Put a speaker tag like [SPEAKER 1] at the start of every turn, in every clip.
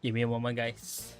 [SPEAKER 1] Give me a moment, guys.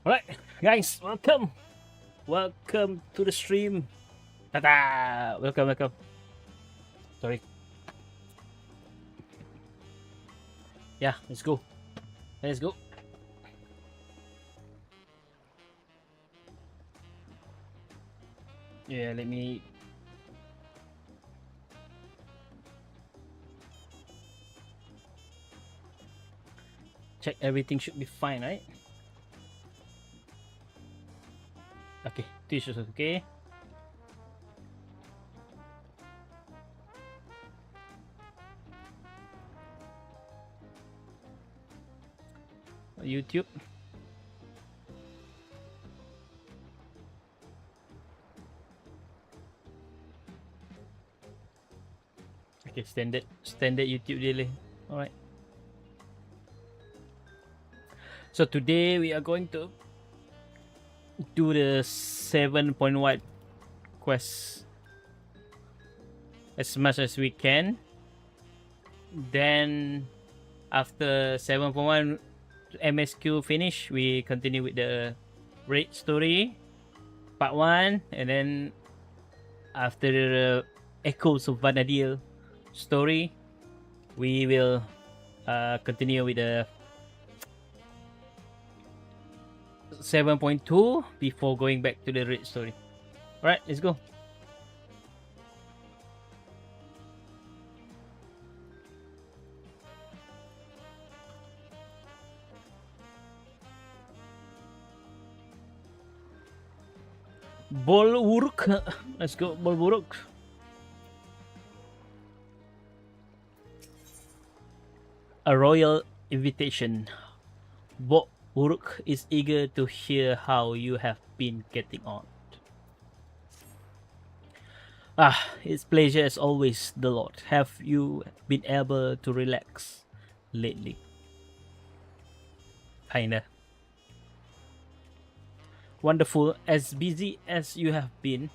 [SPEAKER 1] Alright, guys, welcome to the stream. Ta-da! Welcome. Sorry. Yeah, let's go. Yeah, let me check. Everything should be fine, right? Okay, this is okay. YouTube. Okay, standard YouTube daily. Alright. So today we are going to do the 7.1 quest as much as we can. Then after 7.1 MSQ finish, we continue with the raid story part 1, and then after the Echoes of Vanadil story, we will continue with the 7.2 before going back to the raid story. Alright, let's go. Bolwuruk. Let's go, Bolwuruk. A royal invitation. Bolwuruk is eager to hear how you have been getting on. It's pleasure as always, the Lord. Have you been able to relax lately? Kinda. Wonderful. As busy as you have been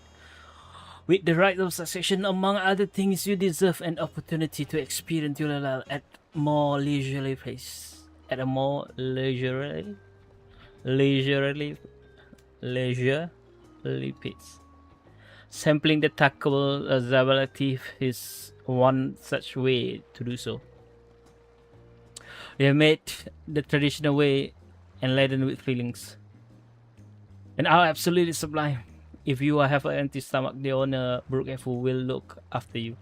[SPEAKER 1] with the rite of succession, among other things, you deserve an opportunity to experience your life at more leisurely pace. At a more leisurely pace. Sampling the tackable Zabalatif is one such way to do so. They have made the traditional way and laden with feelings, and are absolutely sublime. If you have an empty stomach, the owner Brookeful will look after you.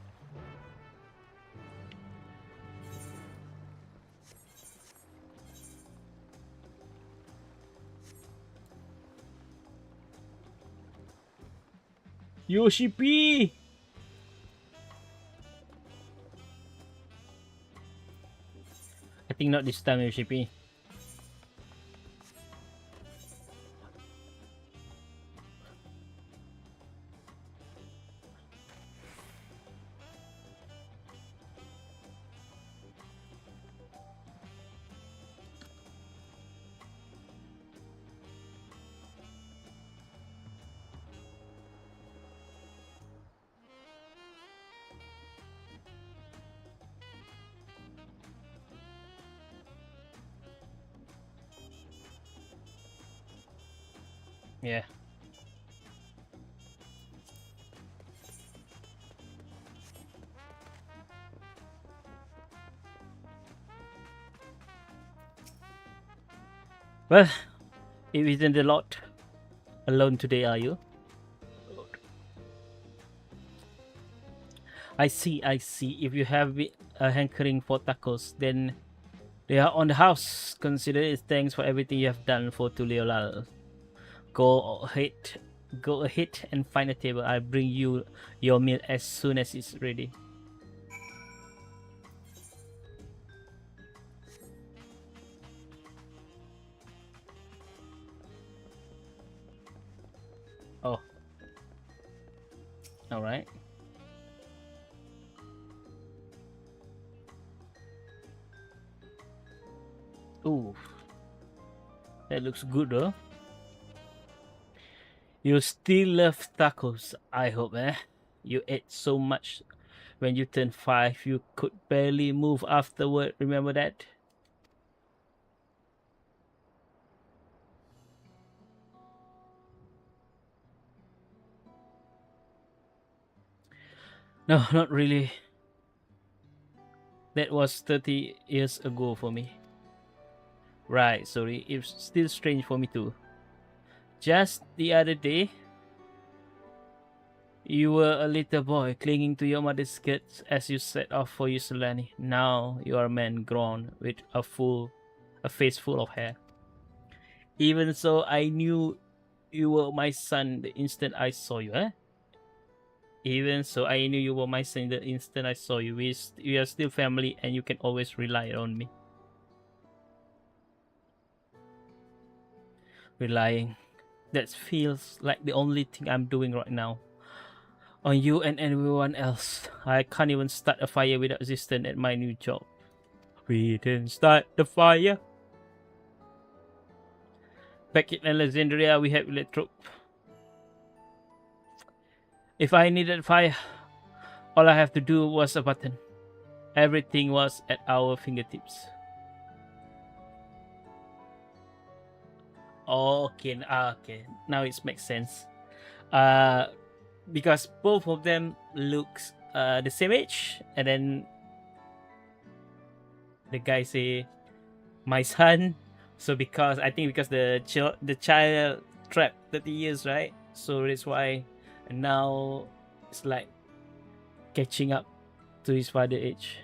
[SPEAKER 1] Yoshi P! I think not this time, Yoshi P. Yeah. Well, it isn't a lot alone today, are you? I see. If you have a hankering for tacos, then they are on the house. Consider it thanks for everything you have done for Tuliolal. Go ahead and find a table. I'll bring you your meal as soon as it's ready. Oh. Alright. Ooh. That looks good though. You still love tacos, I hope, eh? You ate so much when you turned 5, you could barely move afterward. Remember that? No, not really. That was 30 years ago for me. Right, sorry. It's still strange for me too. Just the other day, you were a little boy clinging to your mother's skirts as you set off for Usulani. Now you are a man grown with a face full of hair. Even so, I knew you were my son the instant I saw you, eh? Even so, I knew you were my son the instant I saw you. We are still family and you can always rely on me. Relying. That feels like the only thing I'm doing right now. On you and everyone else. I can't even start a fire without assistance at my new job. We didn't start the fire. Back in Alexandria, we had electro. If I needed fire, all I have to do was a button. Everything was at our fingertips. Okay, okay. Now it makes sense. Because both of them looks the same age, and then the guy say, "My son." So because the child trapped 30 years, right? So that's why, and now it's like catching up to his father age.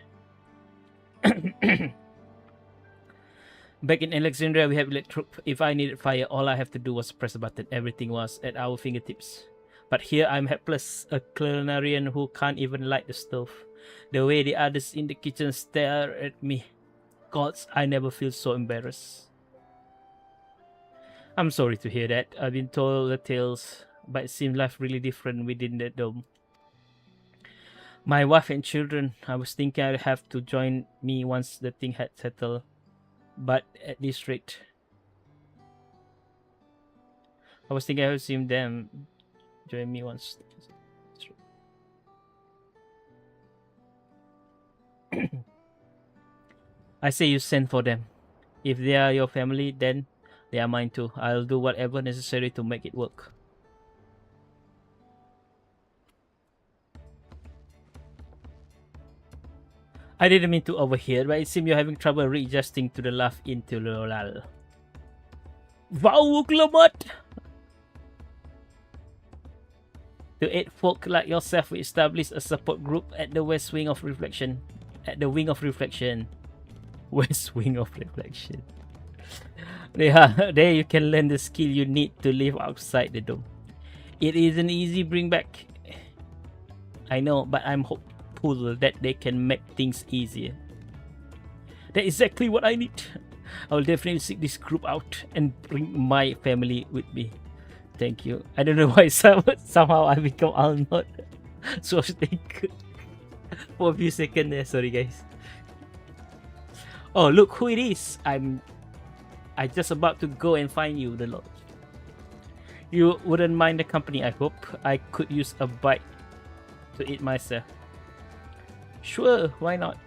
[SPEAKER 1] Back in Alexandria, we have electro. If I needed fire, all I have to do was press a button. Everything was at our fingertips. But here I'm helpless, a culinarian who can't even light the stove. The way the others in the kitchen stare at me. Gods, I never feel so embarrassed. I'm sorry to hear that. I've been told the tales, but it seems life really different within the dome. My wife and children, I was thinking I'd have to join me once the thing had settled. But at this rate, I was thinking I would see them join me once. I say you send for them. If they are your family, then they are mine too. I'll do whatever necessary to make it work. I didn't mean to overhear, but it seems you're having trouble readjusting to the laugh into the lull. Wow, Klamat! To aid folk like yourself, we established a support group at the West Wing of Reflection. At the Wing of Reflection. West Wing of Reflection. Yeah, there you can learn the skill you need to live outside the dome. It isn't easy bring back. I know, but I'm hopeful that they can make things easier. That's exactly what I need. I'll definitely seek this group out and bring my family with me. Thank you. I don't know why somehow I become Alnot. So think for a few seconds there. Sorry guys. Oh, look who it is. I just about to go and find you, the Lord. You wouldn't mind the company, I hope. I could use a bite to eat myself. Sure, why not?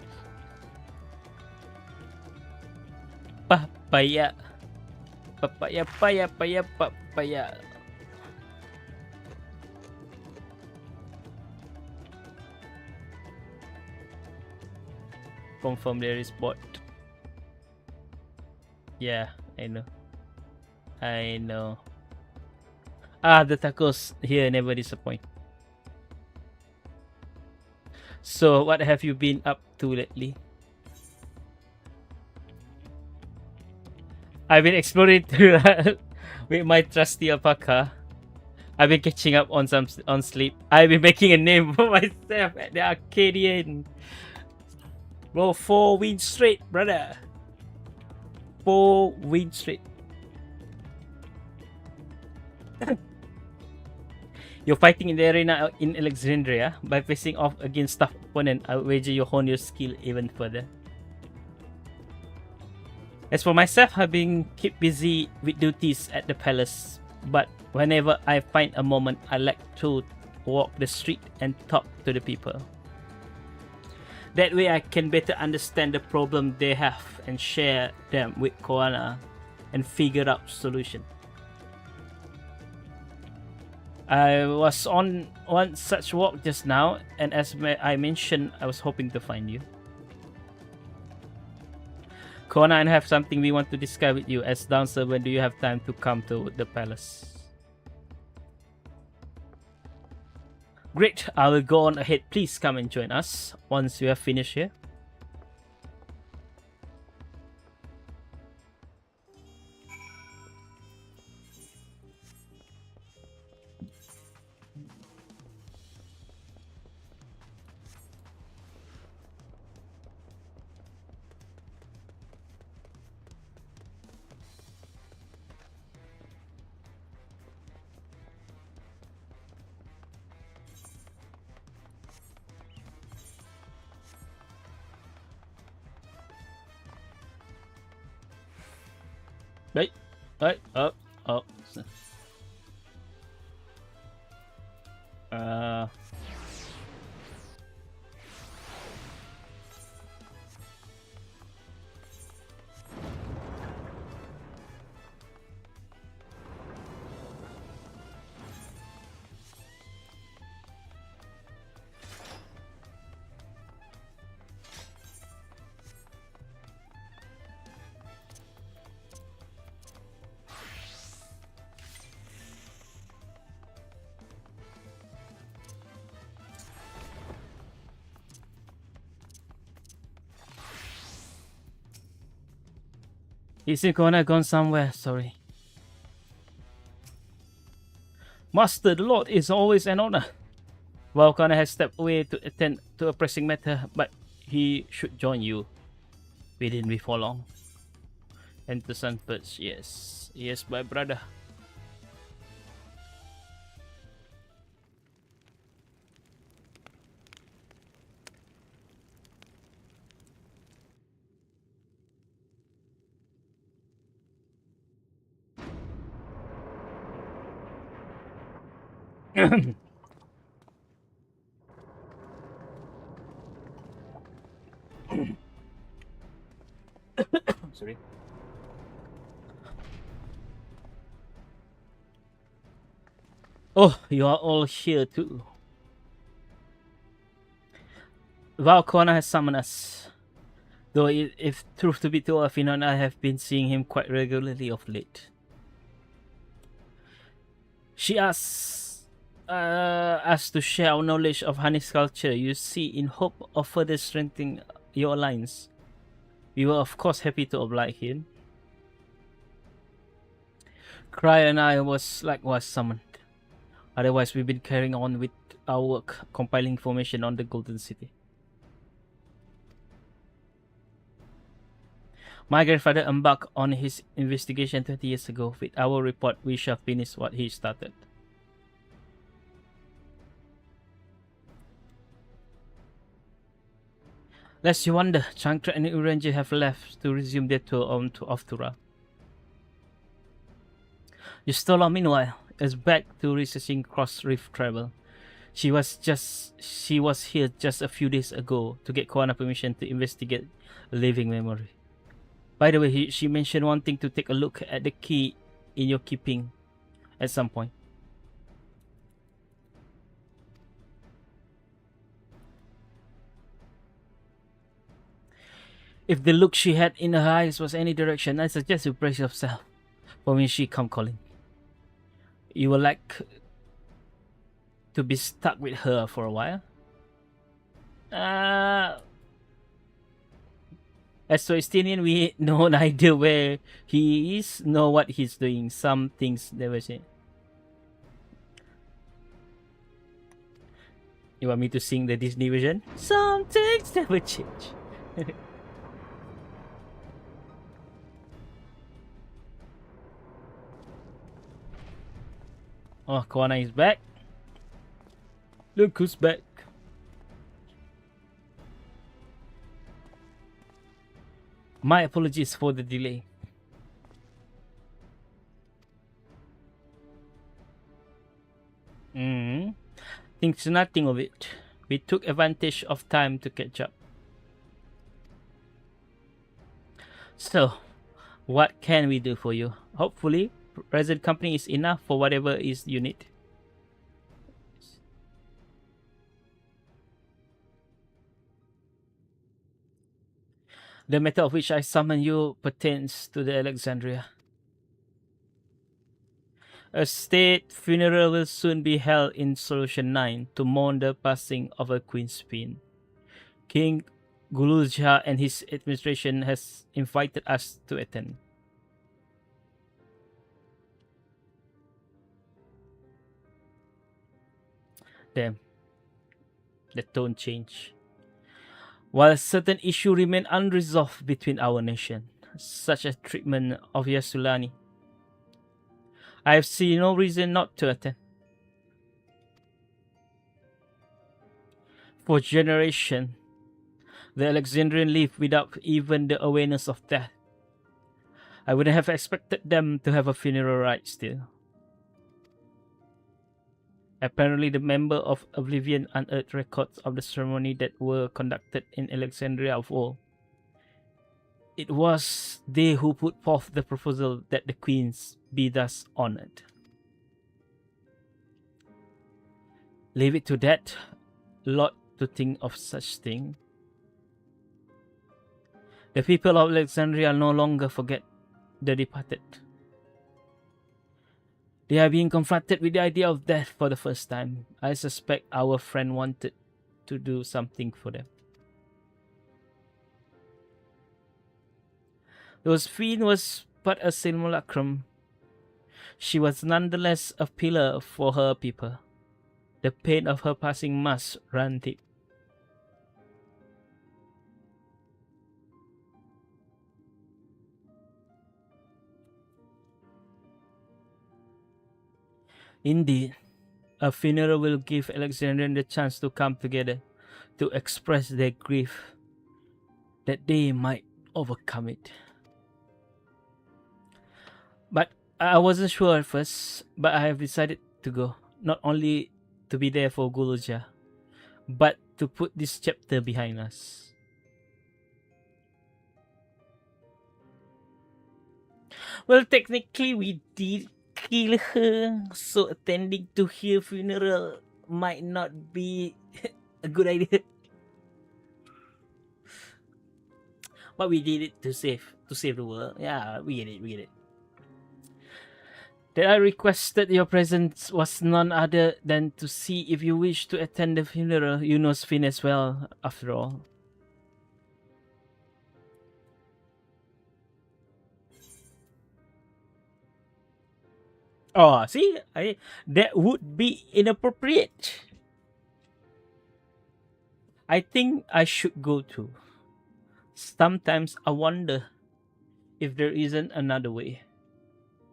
[SPEAKER 1] Papaya. Papaya, papaya, papaya, papaya. Confirm there is bot. Yeah, I know. I know. Ah, the tacos here never disappoint. So, what have you been up to lately? I've been exploring with my trusty alpaca. I've been catching up on sleep. I've been making a name for myself at the Arcadian. Bro, 4 wins straight, brother. 4 wins straight. You're fighting in the arena in Alexandria. By facing off against tough opponent, I wager you hone your skill even further. As for myself, I've been kept busy with duties at the palace. But whenever I find a moment, I like to walk the street and talk to the people. That way I can better understand the problem they have and share them with Koana and figure out solution. I was on one such walk just now, and as I mentioned, I was hoping to find you. Kona and I have something we want to discuss with you. As dancer, when do you have time to come to the palace? Great, I will go on ahead. Please come and join us once you have finished here. Right, oh. Isn't Kona gone somewhere? Sorry. Master, the Lord is always an honor. Well, Kona has stepped away to attend to a pressing matter, but he should join you within before long. And the sun perch, yes. Yes, my brother. Sorry. Oh, you are all here too. Valkona has summoned us. Though if truth to be told, Afina and I have been seeing him quite regularly of late. She asks us to share our knowledge of Hanis culture, you see, in hope of further strengthening your alliance. We were of course happy to oblige him. Cryer and I was likewise summoned. Otherwise, we've been carrying on with our work, compiling information on the Golden City. My grandfather embarked on his investigation 20 years ago. With our report, we shall finish what he started. Lest you wonder, Chankra and Uranger have left to resume their tour on to Oftura. Yustola, meanwhile, is back to researching Crossroads travel. She was here just a few days ago to get Koana permission to investigate living memory. By the way, she mentioned wanting to take a look at the key in your keeping at some point. If the look she had in her eyes was any direction, I suggest you brace yourself for when she come calling. You will like to be stuck with her for a while. As for Estinian, we no idea where he is, nor what he's doing. Some things never change. You want me to sing the Disney version? Some things never change. Oh, Koana is back. Look who's back. My apologies for the delay. Think nothing of it. We took advantage of time to catch up. So, what can we do for you? Hopefully, present company is enough for whatever is you need. The matter of which I summon you pertains to the Alexandria. A state funeral will soon be held in Solution 9 to mourn the passing of a queen's queen. King Guluzja and his administration has invited us to attend. Damn. The tone change. While certain issues remain unresolved between our nation, such as treatment of Yasulani, I have seen no reason not to attend. For generations, the Alexandrian lived without even the awareness of death. I wouldn't have expected them to have a funeral rite still. Apparently, the member of Oblivion unearthed records of the ceremony that were conducted in Alexandria of old. It was they who put forth the proposal that the queens be thus honored. Leave it to that lot to think of such thing. The people of Alexandria no longer forget the departed. They are being confronted with the idea of death for the first time. I suspect our friend wanted to do something for them. Josephine was but a simulacrum. She was nonetheless a pillar for her people. The pain of her passing must run deep. Indeed, a funeral will give Alexandrians the chance to come together to express their grief, that they might overcome it. But I wasn't sure at first, but I have decided to go, not only to be there for Guluja, but to put this chapter behind us. Well, technically we did kill her, so attending to her funeral might not be a good idea. But we did it to save the world. Yeah, we get it. That I requested your presence was none other than to see if you wish to attend the funeral. You know Sven as well, after all. Oh, see, that would be inappropriate. I think I should go too. Sometimes I wonder if there isn't another way.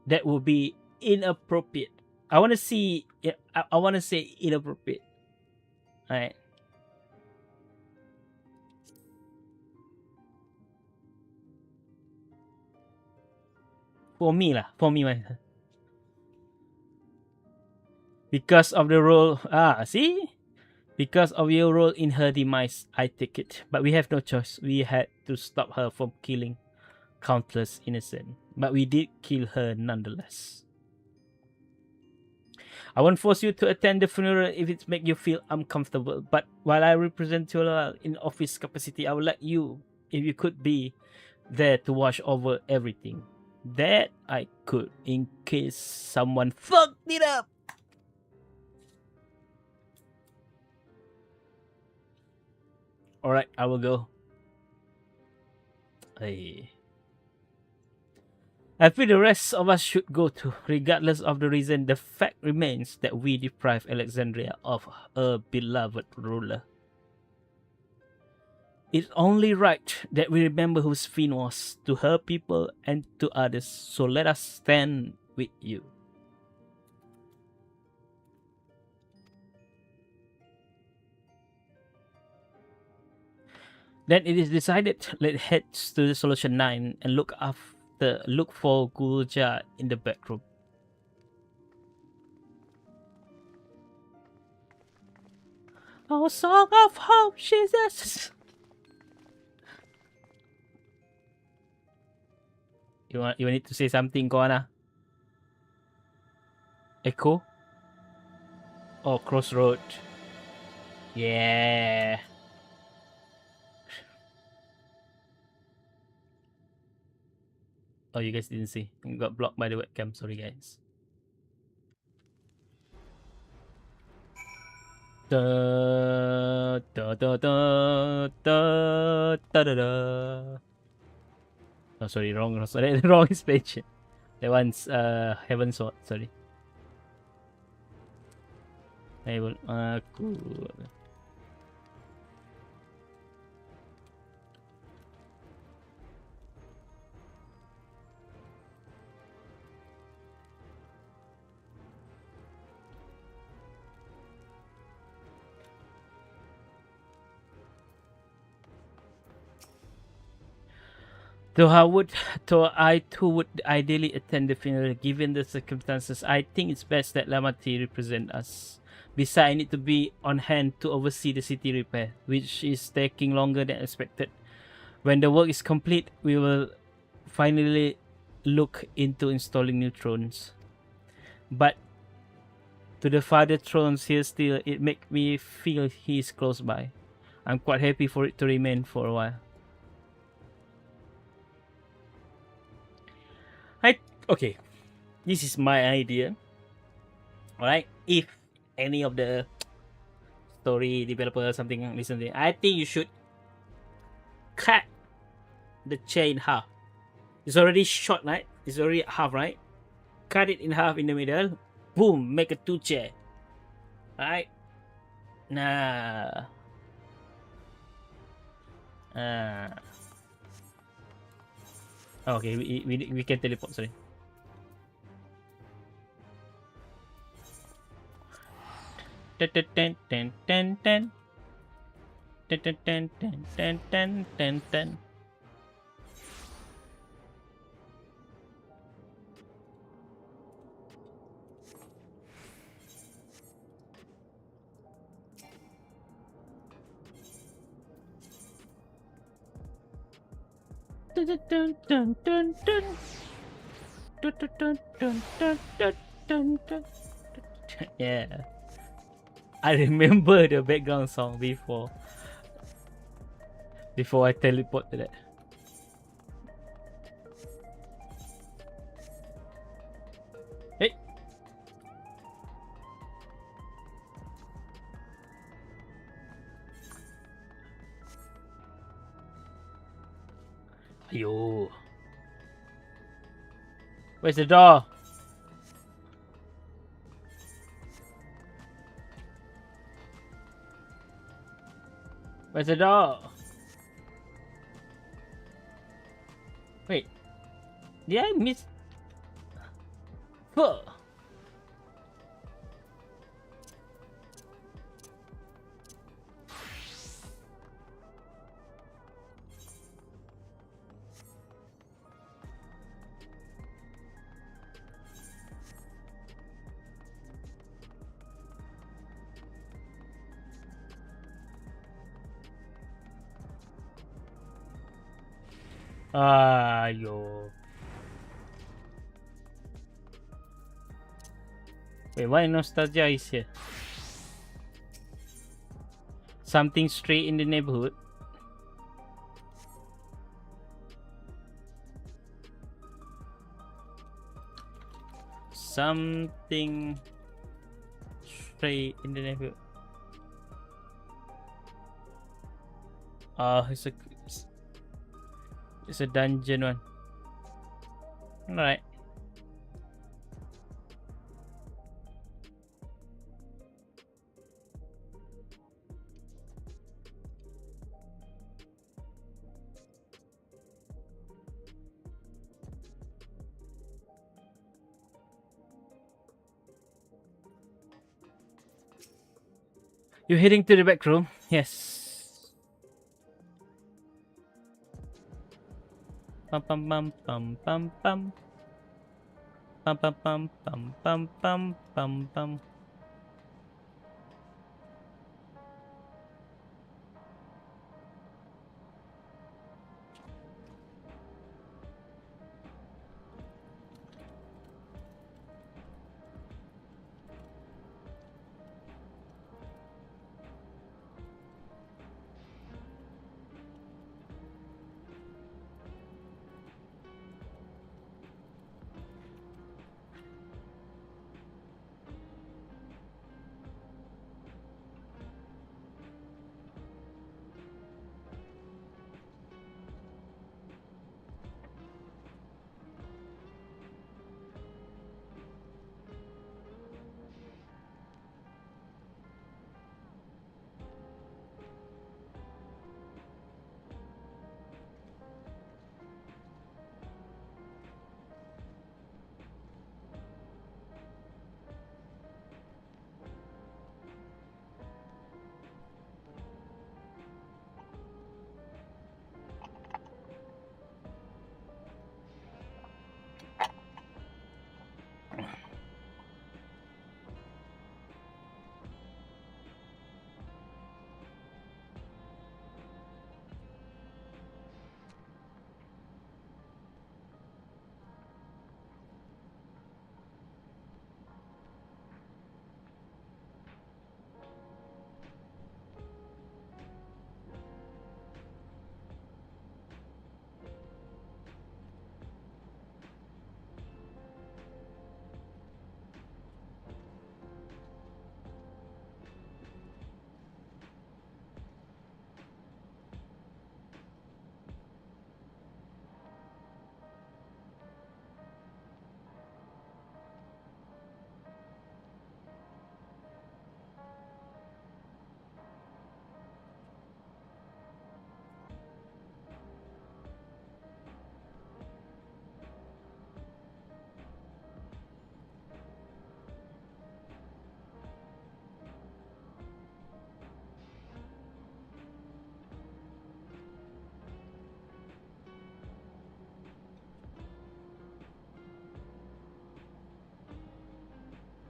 [SPEAKER 1] That would be inappropriate. I want to see. I want to say inappropriate. Alright. For me lah. For me myself. Because of the role. See? Because of your role in her demise, I take it. But we have no choice. We had to stop her from killing countless innocent. But we did kill her nonetheless. I won't force you to attend the funeral if it makes you feel uncomfortable. But while I represent you in office capacity, I would like you, if you could be there to watch over everything. That I could, in case someone fucked it up. Alright, I will go. I feel the rest of us should go too. Regardless of the reason, the fact remains that we deprived Alexandria of a beloved ruler. It's only right that we remember who Sven was to her people and to others, so let us stand with you. Then it is decided, let's head to the Solution 9 and look for Gulja in the back room. Oh, song of hope, Jesus. You need to say something, Koana? Echo? Oh, Crossroads. Yeah. Oh, you guys didn't see. It got blocked by the webcam. Sorry, guys. Da da da da da da da da. Oh, sorry, wrong. Sorry, wrong page. That one's Heaven Sword. Sorry. Heaven. Cool. Though I too would ideally attend the funeral, given the circumstances, I think it's best that Lamati represent us. Besides, I need to be on hand to oversee the city repair, which is taking longer than expected. When the work is complete, we will finally look into installing new thrones. But to the father thrones here still, it makes me feel he is close by. I'm quite happy for it to remain for a while. Okay, this is my idea. Alright, if any of the story developer or something listening, I think you should cut the chair in half. It's already short, right? It's already half, right? Cut it in half in the middle. Boom, make a two chair. Alright. Nah. Okay, we can teleport, sorry. Dun, dun, dun, dun, dun, dun. Dun, dun, dun, dun, dun, dun, dun, dun. Dun, dun, dun, dun, dun, dun. Dun, dun, dun, dun, dun, dun, dun, dun. Yeah. I remember the background song before I teleport to that. Hey. Ayo. Where's the door? Where's the door? Wait. Did I miss? Huh. Ayo. Wait, why nostalgia is here? Something straight in the neighborhood. Something straight in the neighborhood. It's a dungeon one. Alright. You're heading to the back room? Yes. Pum pum pum pum pum pum. Pum pum pum pum pum pum pum pum.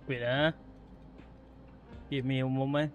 [SPEAKER 1] Wait, give me a moment.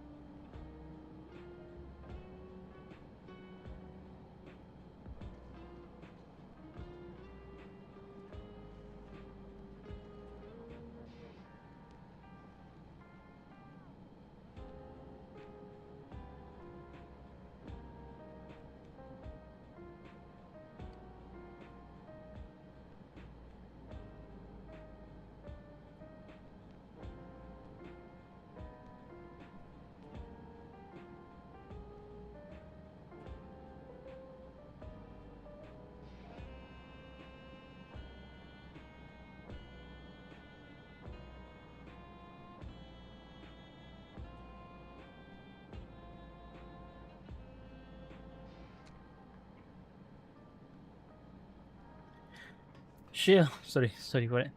[SPEAKER 1] Sure. Sorry for it.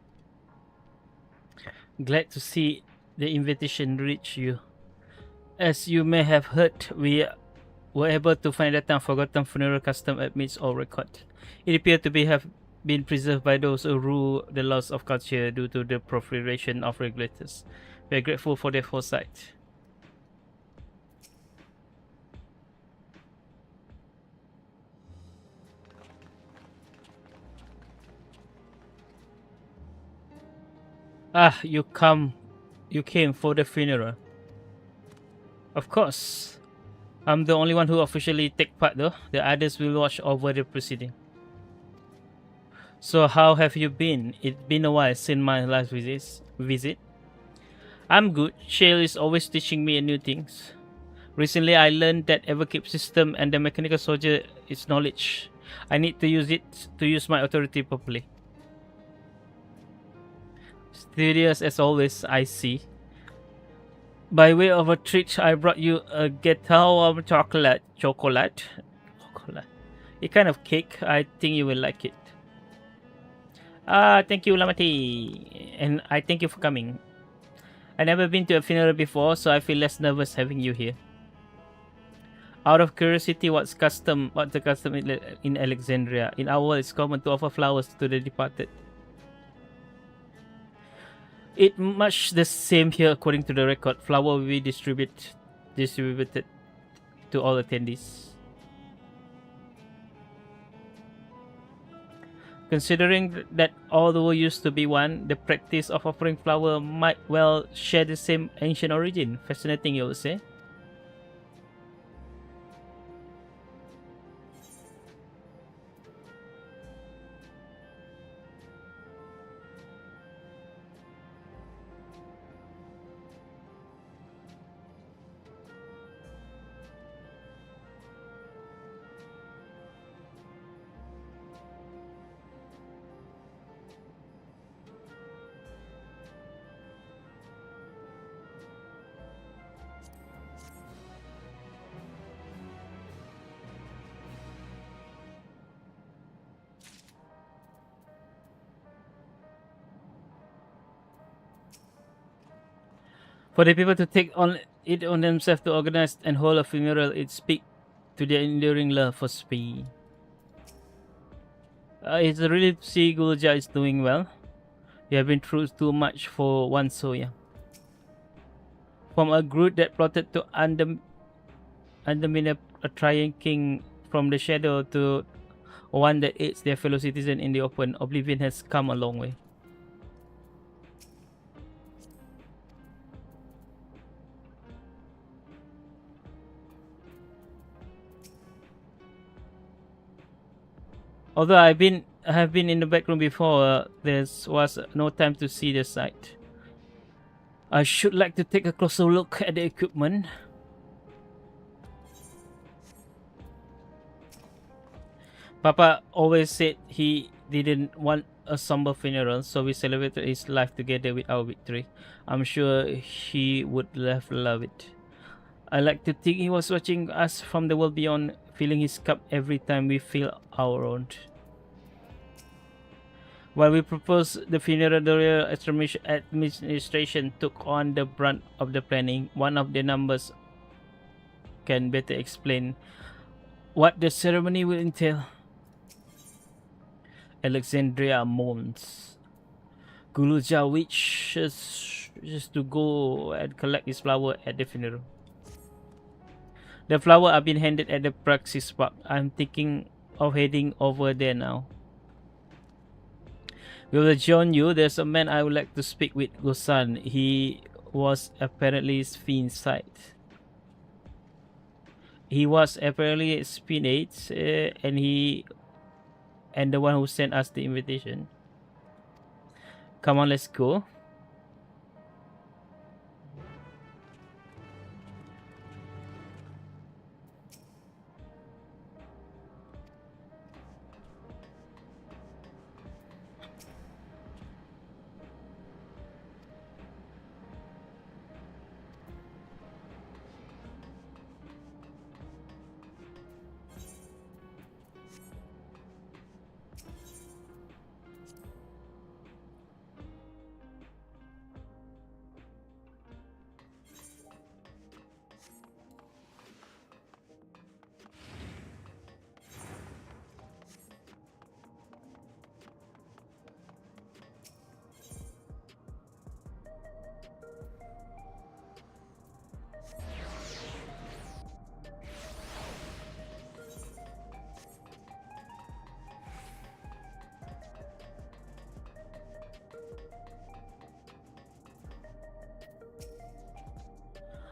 [SPEAKER 1] Glad to see the invitation reach you. As you may have heard, we were able to find a time forgotten funeral custom amidst all record. It appeared to have been preserved by those who rule the laws of culture due to the proliferation of regulators. We are grateful for their foresight. Ah, you came for the funeral. Of course. I'm the only one who officially take part though. The others will watch over the proceeding. So how have you been? It's been a while since my last visit. I'm good. Shale is always teaching me new things. Recently I learned that Everkeep system and the mechanical soldier is knowledge. I need to use it to use my authority properly. Studious as always, I see. By way of a treat, I brought you a ghetto of chocolate. A kind of cake. I think you will like it. Thank you, Lamati. And I thank you for coming. I've never been to a funeral before, so I feel less nervous having you here. Out of curiosity, what's the custom in Alexandria? In our world, it's common to offer flowers to the departed. It much the same here according to the record. Flower will be distributed to all attendees. Considering that although used to be one, the practice of offering flower might well share the same ancient origin. Fascinating, you would say. For the people to take it on themselves to organize and hold a funeral, it speaks to their enduring love for speed. It's really to see Gulja is doing well. You have been through too much for one so young. From a group that plotted to undermine a trying king from the shadow to one that aids their fellow citizen in the open, oblivion has come a long way. Although I have been in the back room before, there was no time to see the site. I should like to take a closer look at the equipment. Papa always said he didn't want a somber funeral, so we celebrated his life together with our victory. I'm sure he would love it. I like to think he was watching us from the world beyond, filling his cup every time we fill our own. While we proposed the funeral, the royal administration took on the brunt of the planning. One of the numbers can better explain what the ceremony will entail. Alexandria mourns. Guluja wishes just to go and collect his flower at the funeral. The flower are being handed at the praxis park. I'm thinking of heading over there now. Will join you. There's a man I would like to speak with, Gosan. He was apparently Sphinx sight. He was apparently Sphinx, and the one who sent us the invitation. Come on, let's go.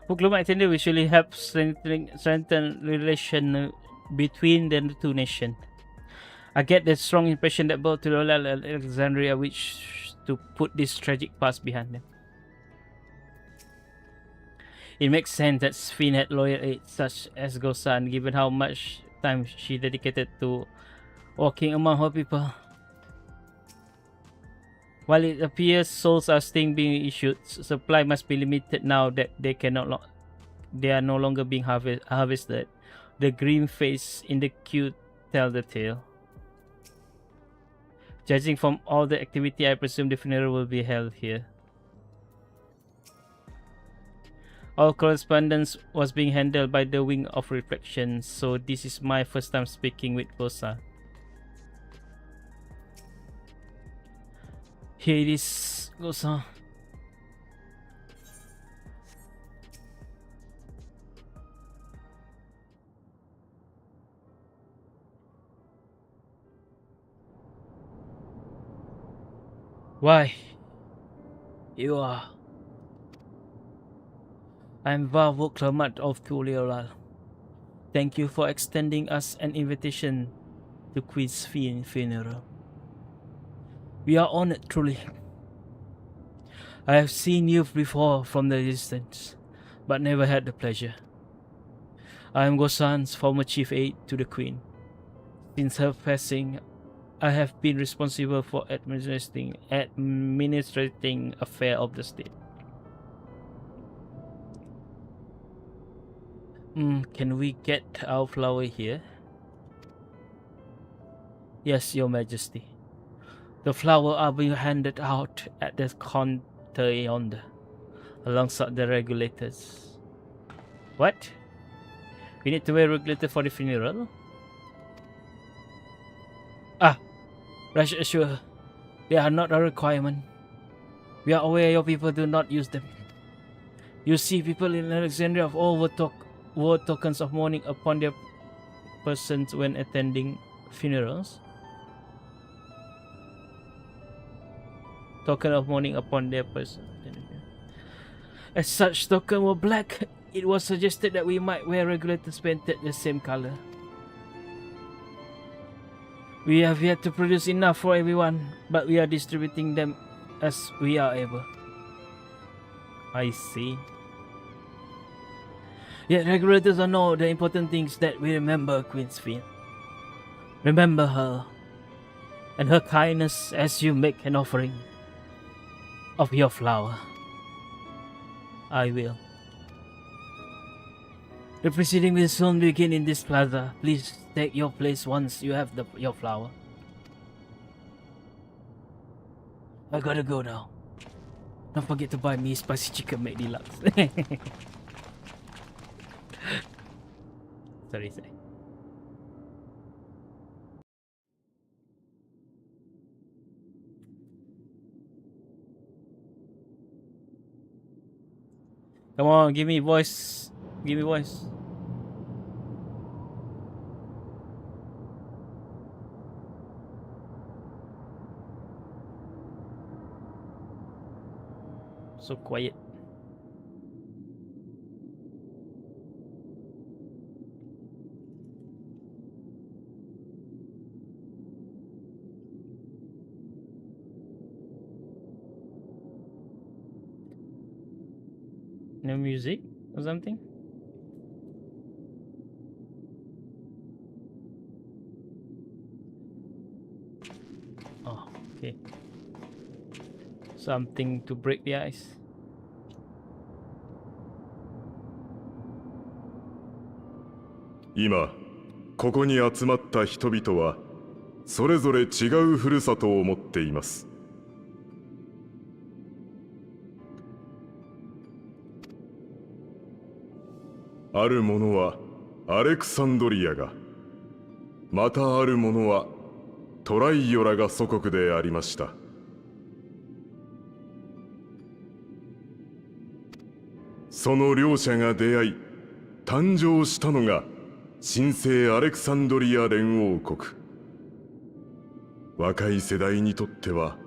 [SPEAKER 1] Book Club attended usually help strengthen relation between the two nations. I get the strong impression that both Tulula and Alexandria wish to put this tragic past behind them. It makes sense that Sphinx had loyal aides such as Gosan, given how much time she dedicated to walking among her people. While it appears souls are still being issued, supply must be limited now that they are no longer being harvested. The green face in the queue tell the tale. Judging from all the activity, I presume the funeral will be held here. All correspondence was being handled by the Wing of Reflection, so this is my first time speaking with Bosa. Here it is, Gosa. Why? You are. I'm Vavokramat of Tuliolal. Thank you for extending us an invitation to Queen Sphinx's funeral. We are honored, truly. I have seen you before from the distance, but never had the pleasure. I am Gosan's former chief aide to the Queen. Since her passing, I have been responsible for administrating affairs of the state. Can we get our flower here? Yes, Your Majesty. The flowers are being handed out at the counter yonder, alongside the regulators. What? We need to wear regulator for the funeral? Rest assured, they are not a requirement. We are aware your people do not use them. You see, people in Alexandria have all wore tokens of mourning upon their persons when attending funerals. Token of mourning upon their person. As such token were black, it was suggested that we might wear regulators painted the same color. We have yet to produce enough for everyone, but we are distributing them as we are able. I see. Yet regulators don't know the important things that we remember Queen Sphinx. Remember her and her kindness as you make an offering of your flower. I will. The proceeding will soon begin in this plaza. Please take your place once you have your flower. I gotta go now. Don't forget to buy me spicy chicken McDeluxe. Sorry. Come on, give me voice. Give me voice. So quiet. No music or something? Oh, okay. Something to break the ice.
[SPEAKER 2] 今ここに集まった人々はそれぞれ違うふるさとを持っています。ある者はアレクサンドリアが、またある者はトライオラが祖国でありました。その両者が出会い誕生したのが神聖アレクサンドリア連王国。若い世代にとっては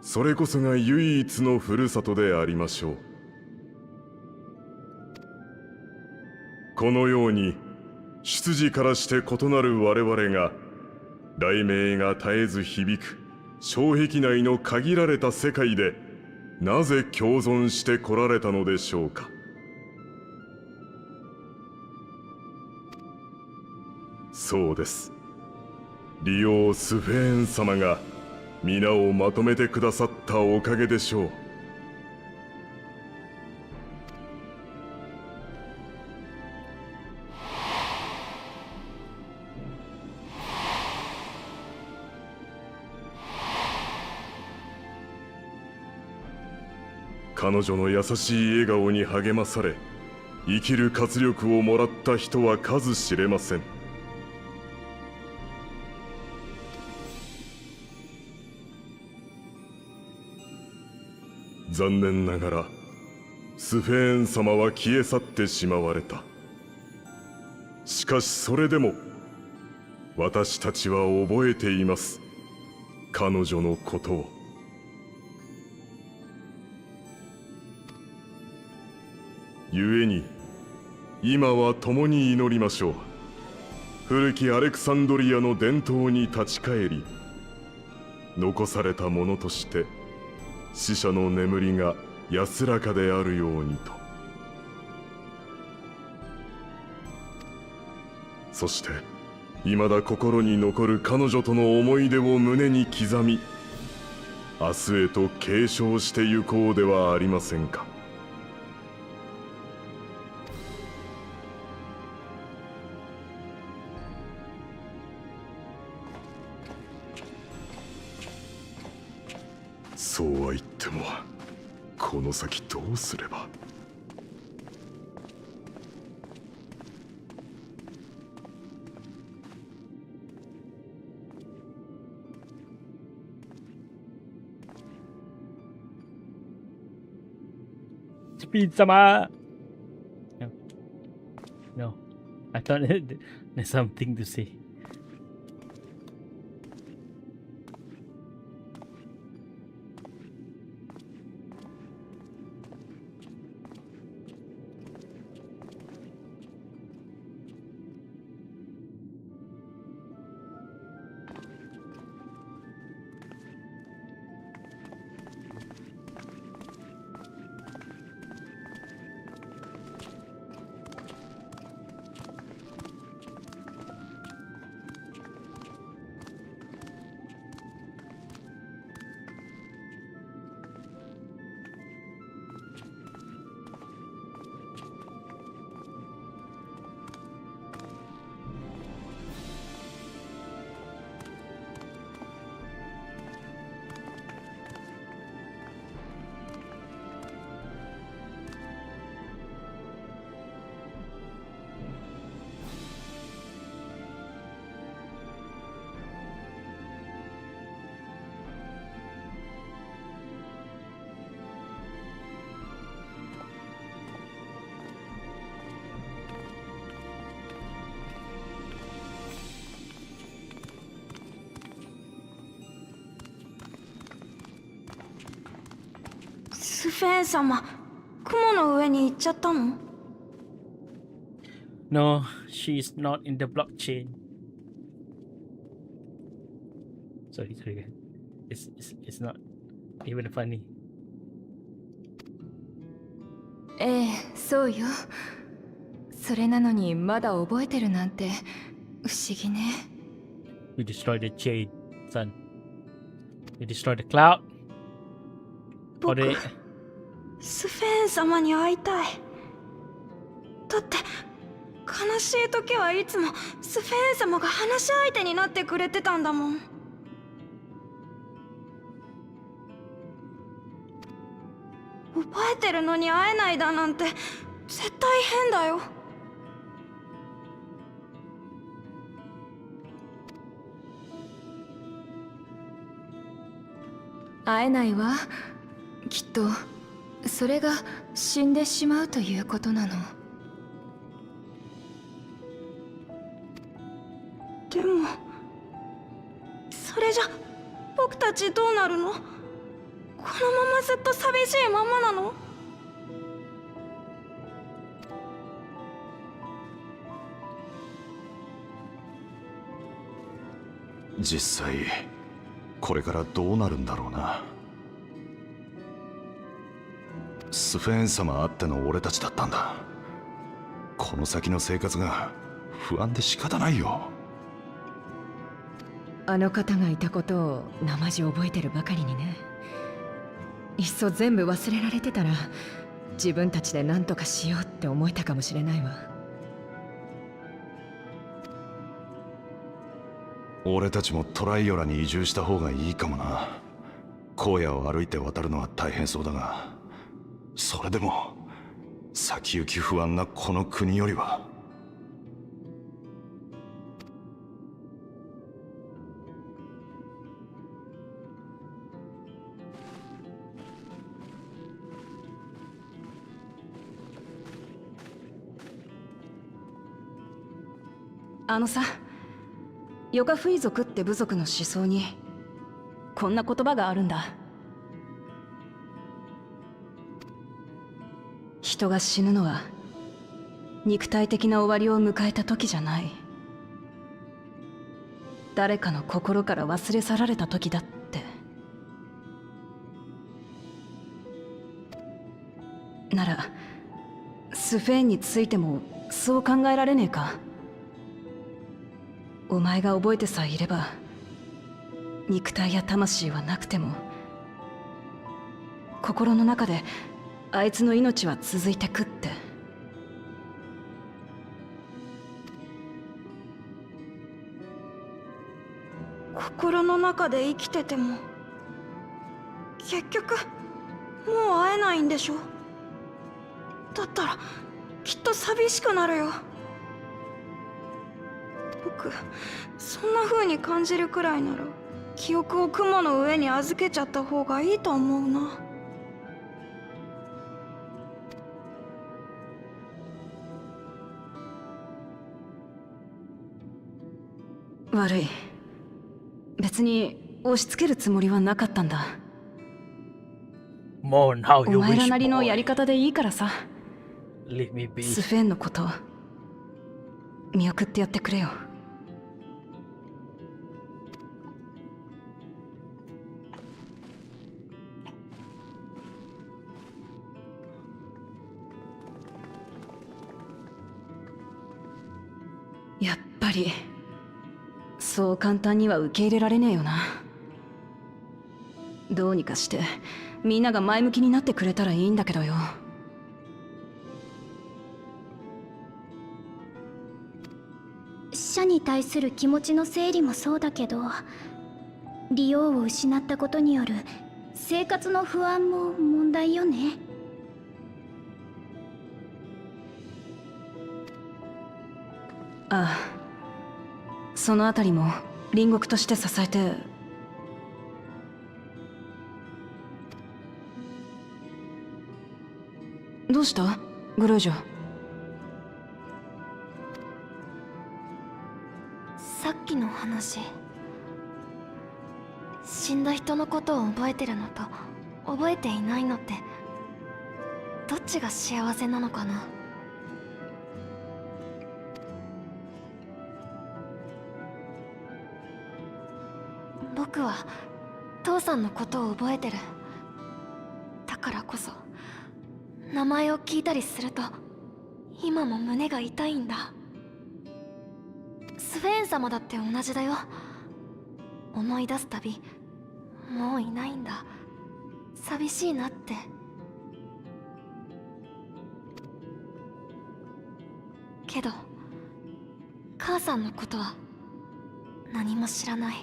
[SPEAKER 2] それこそが唯一のふるさとでありましょう。このように出自からして異なる我々が雷鳴が絶えず響く障壁内の限られた世界でなぜ共存してこられたのでしょうか。そうです。リオ・スフェーン様が皆をまとめてくださったおかげでしょう。彼女の優しい笑顔に励まされ、生きる活力をもらった人は数知れません。残念ながらスフェーン様は消え去ってしまわれた。しかしそれでも私たちは覚えています、彼女のことを。故に今は共に祈りましょう。古きアレクサンドリアの伝統に立ち返り、残された者として死者の眠りが安らかであるようにと。そして未だ心に残る彼女との思い出を胸に刻み、明日へと継承してゆこうではありませんか。そうは言ってもこの先どうすれば。
[SPEAKER 1] Speed sama. No. No. I thought there's something to say.
[SPEAKER 3] フェーン様、雲の上に行っちゃったの？
[SPEAKER 1] No, she is not in the blockchain. Sorry. It's not even funny.
[SPEAKER 4] ええ、そうよ。それなのにまだ覚えてるなんて不思議ね。
[SPEAKER 1] We destroyed the chain, son. We destroyed the cloud.
[SPEAKER 3] 僕、
[SPEAKER 1] Or
[SPEAKER 3] スフェーン様に会いたい。だって悲しい時はいつもスフェーン様が話し相手になってくれてたんだもん。覚えてるのに会えないだなんて絶対変だよ。
[SPEAKER 4] 会えないわ。きっとそれが死んでしまうということなの。
[SPEAKER 3] でもそれじゃ僕たちどうなるの？このままずっと寂しいままなの？
[SPEAKER 2] 実際これからどうなるんだろうな。スフェーン様あっての俺たちだったんだ。この先の生活が不安で仕方ないよ。
[SPEAKER 4] あの方がいたことを生地覚えてるばかりにね。いっそ全部忘れられてたら自分たちで何とかしようって思えたかもしれないわ。
[SPEAKER 2] 俺たちもトライオラに移住した方がいいかもな。荒野を歩いて渡るのは大変そうだが、それでも先行き不安なこの国よりは。
[SPEAKER 3] あのさ、ヨガフイ族って部族の思想にこんな言葉があるんだ。人が死ぬのは肉体的な終わりを迎えた時じゃない。誰かの心から忘れ去られた時だって。ならスフェーンについてもそう考えられねえか？お前が覚えてさえいれば肉体や魂はなくても心の中であいつの命は続いてくって。心の中で生きてても結局もう会えないんでしょ？だったらきっと寂しくなるよ。僕そんな風に感じるくらいなら記憶を雲の上に預けちゃった方がいいと思うな。悪い。別に押し付けるつもりはなかったんだ。
[SPEAKER 1] Mourn how
[SPEAKER 3] お
[SPEAKER 1] you
[SPEAKER 3] 前ら
[SPEAKER 1] wish,
[SPEAKER 3] なりの
[SPEAKER 1] boy.
[SPEAKER 3] やり方でいいからさ。
[SPEAKER 1] Leave me be.
[SPEAKER 3] スフェンのこと見送ってやってくれよ。やっぱりそう簡単には受け入れられねえよな。どうにかしてみんなが前向きになってくれたらいいんだけどよ。
[SPEAKER 5] 死者に対する気持ちの整理もそうだけど、利用を失ったことによる生活の不安も問題よね。
[SPEAKER 3] ああ、そのあたりも隣国として支えて。どうしたグルージョ？
[SPEAKER 5] さっきの話、死んだ人のことを覚えてるのと覚えていないのって
[SPEAKER 3] どっちが幸せなのかな。僕は父さんのことを覚えてる。だからこそ名前を聞いたりすると今も胸が痛いんだ。スフェーン様だって同じだよ。思い出すたびもういないんだ。寂しいなって。けど母さんのことは何も知らない。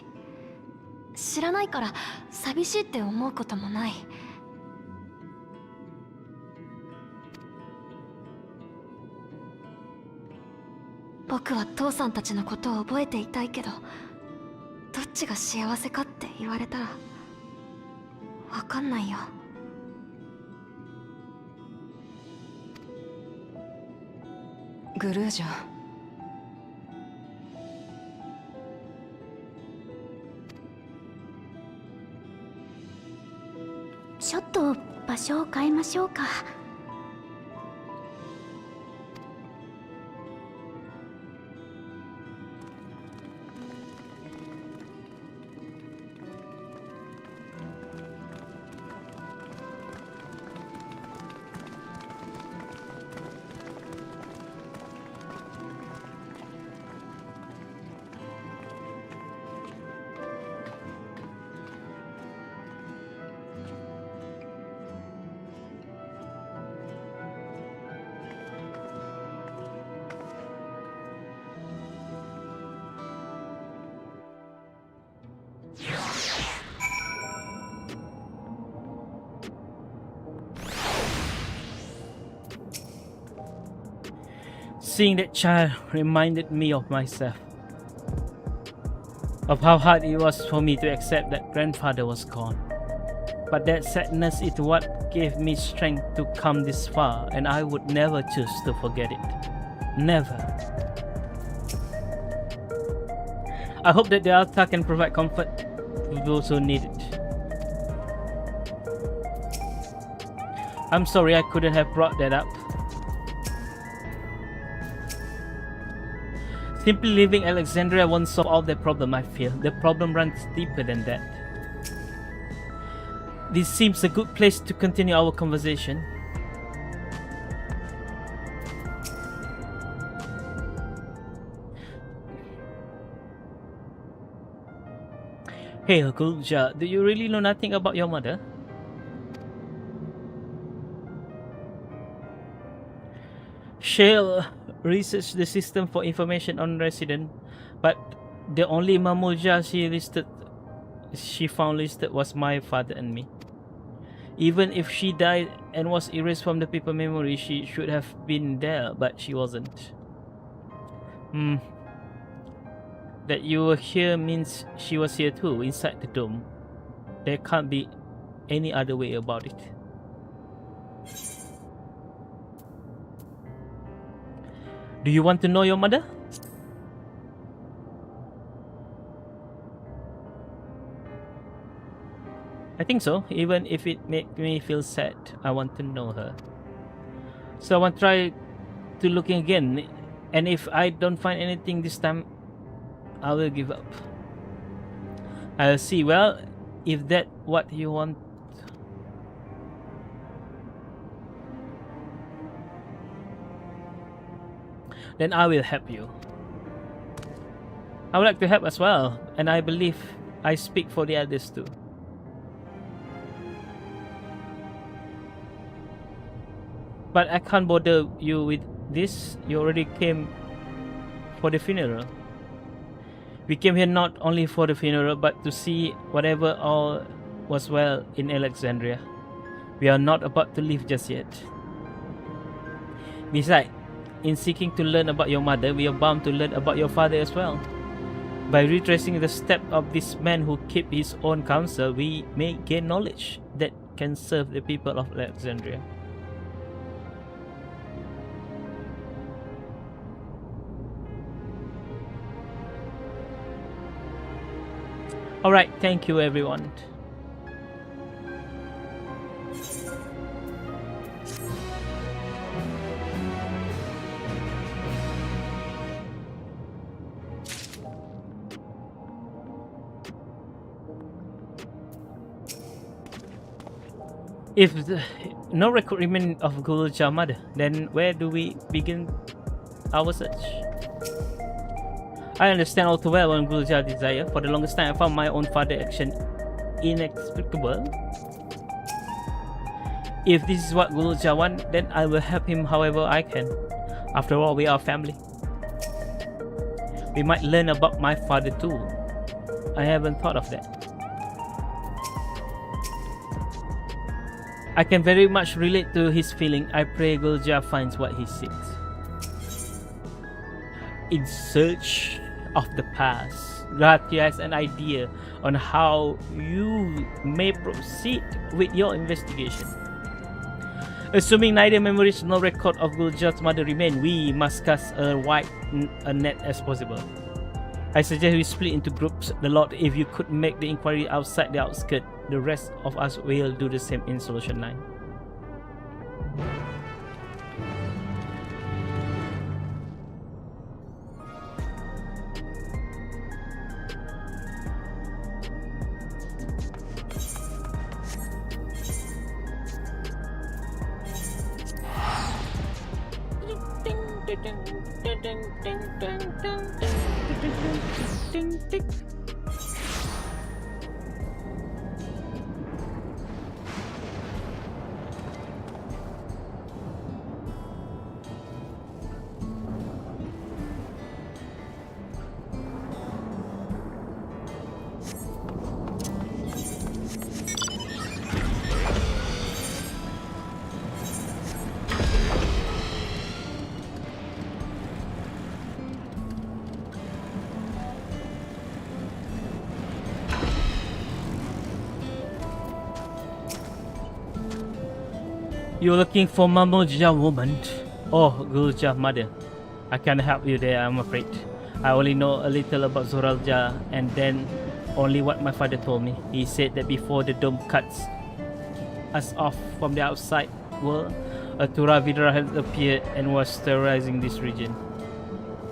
[SPEAKER 3] 知らないから寂しいって思うこともない。僕は父さんたちのことを覚えていたいけど、どっちが幸せかって言われたらわかんないよ。
[SPEAKER 4] グルージャ。
[SPEAKER 5] ちょっと場所を変えましょうか。
[SPEAKER 1] Seeing that child reminded me of myself, of how hard it was for me to accept that grandfather was gone. But that sadness is what gave me strength to come this far, and I would never choose to forget it. Never. I hope that the altar can provide comfort to those who need it. I'm sorry I couldn't have brought that up. Simply leaving Alexandria won't solve all the problem, I feel. The problem runs deeper than that. This seems a good place to continue our conversation. Hey Gulja, do you really know nothing about your mother? Shale researched the system for information on resident, but the only Mamuja she found listed was my father and me. Even if she died and was erased from the people memory, she should have been there, but she wasn't. That you were here means she was here too, inside the dome. There can't be any other way about it. Do you want to know your mother? I think so. Even if it makes me feel sad, I want to know her. So I want to try to looking again, and if I don't find anything this time, I will give up. I'll see. Well, if that's what you want. Then I will help you. I would like to help as well, and I believe I speak for the others too. But I can't bother you with this. You already came for the funeral. We came here not only for the funeral, but to see whatever all was well in Alexandria. We are not about to leave just yet. Besides, in seeking to learn about your mother, we are bound to learn about your father as well. By retracing the steps of this man who kept his own counsel, we may gain knowledge that can serve the people of Alexandria. Alright, thank you everyone. If no record remain of Gulja mother, then where do we begin our search? I understand all too well on Gulja's desire. For the longest time, I found my own father's action inexplicable. If this is what Gulja wants, then I will help him however I can. After all, we are family. We might learn about my father too. I haven't thought of that. I can very much relate to his feeling. I pray Gulja finds what he seeks. In search of the past, Rati has an idea on how you may proceed with your investigation. Assuming neither memories nor record of Gulja's mother remain, we must cast as wide a net as possible. I suggest we split into groups. The Lord, if you could make the inquiry outside the outskirts, the rest of us will do the same in Solution 9. You're looking for Mamulja woman? Oh, Gulja mother. I can't help you there, I'm afraid. I only know a little about Zoralja and then only what my father told me. He said that before the dome cuts us off from the outside world, a Turavidra had appeared and was terrorizing this region.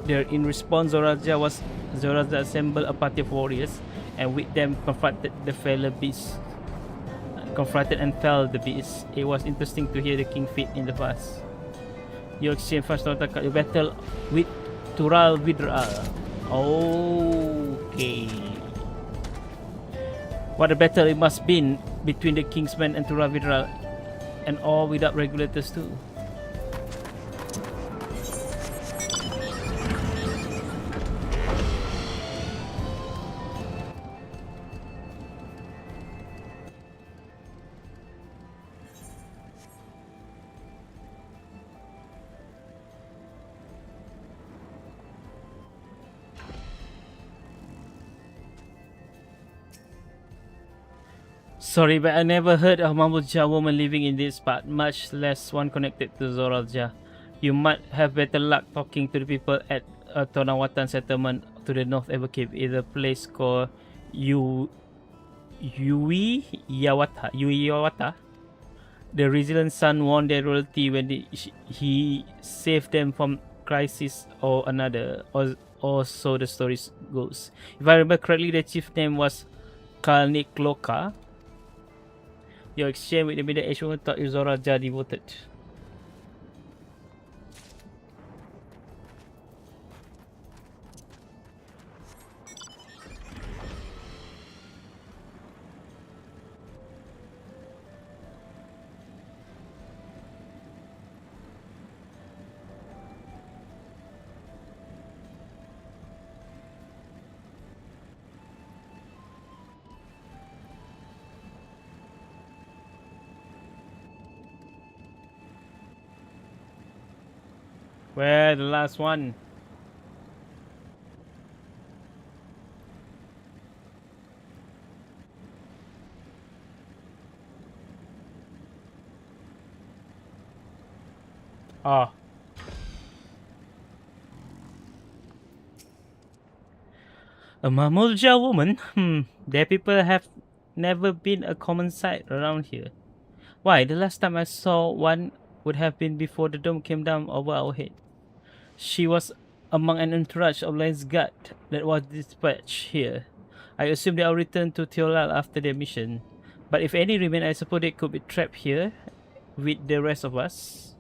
[SPEAKER 1] There, in response, Zoralja assembled a party of warriors and with them confronted the fellow beast. Confronted and fell the beast. It was interesting to hear the king feat in the past. You exchange first contact. You battle with Tural Vidra. Okay. What a battle it must been between the king's men and Tural Vidra, and all without regulators too. Sorry, but I never heard of Mamulja woman living in this part, much less one connected to Zoralja. You might have better luck talking to the people at a Tonawatan settlement to the north of Cave, is a place called Yawata. The resilient son won their royalty when he saved them from crisis or another, or so the story goes. If I remember correctly, the chief name was Kalnikloka. Your exchange with the middle-aged woman taught you Zoralja devoted. Where the last one? Ah. A Mamulja woman? Their people have never been a common sight around here. Why? The last time I saw one would have been before the dome came down over our head. She was among an entourage of Lion's Guard that was dispatched here. I assume they all returned to Teolal after their mission. But if any remain, I suppose they could be trapped here with the rest of us.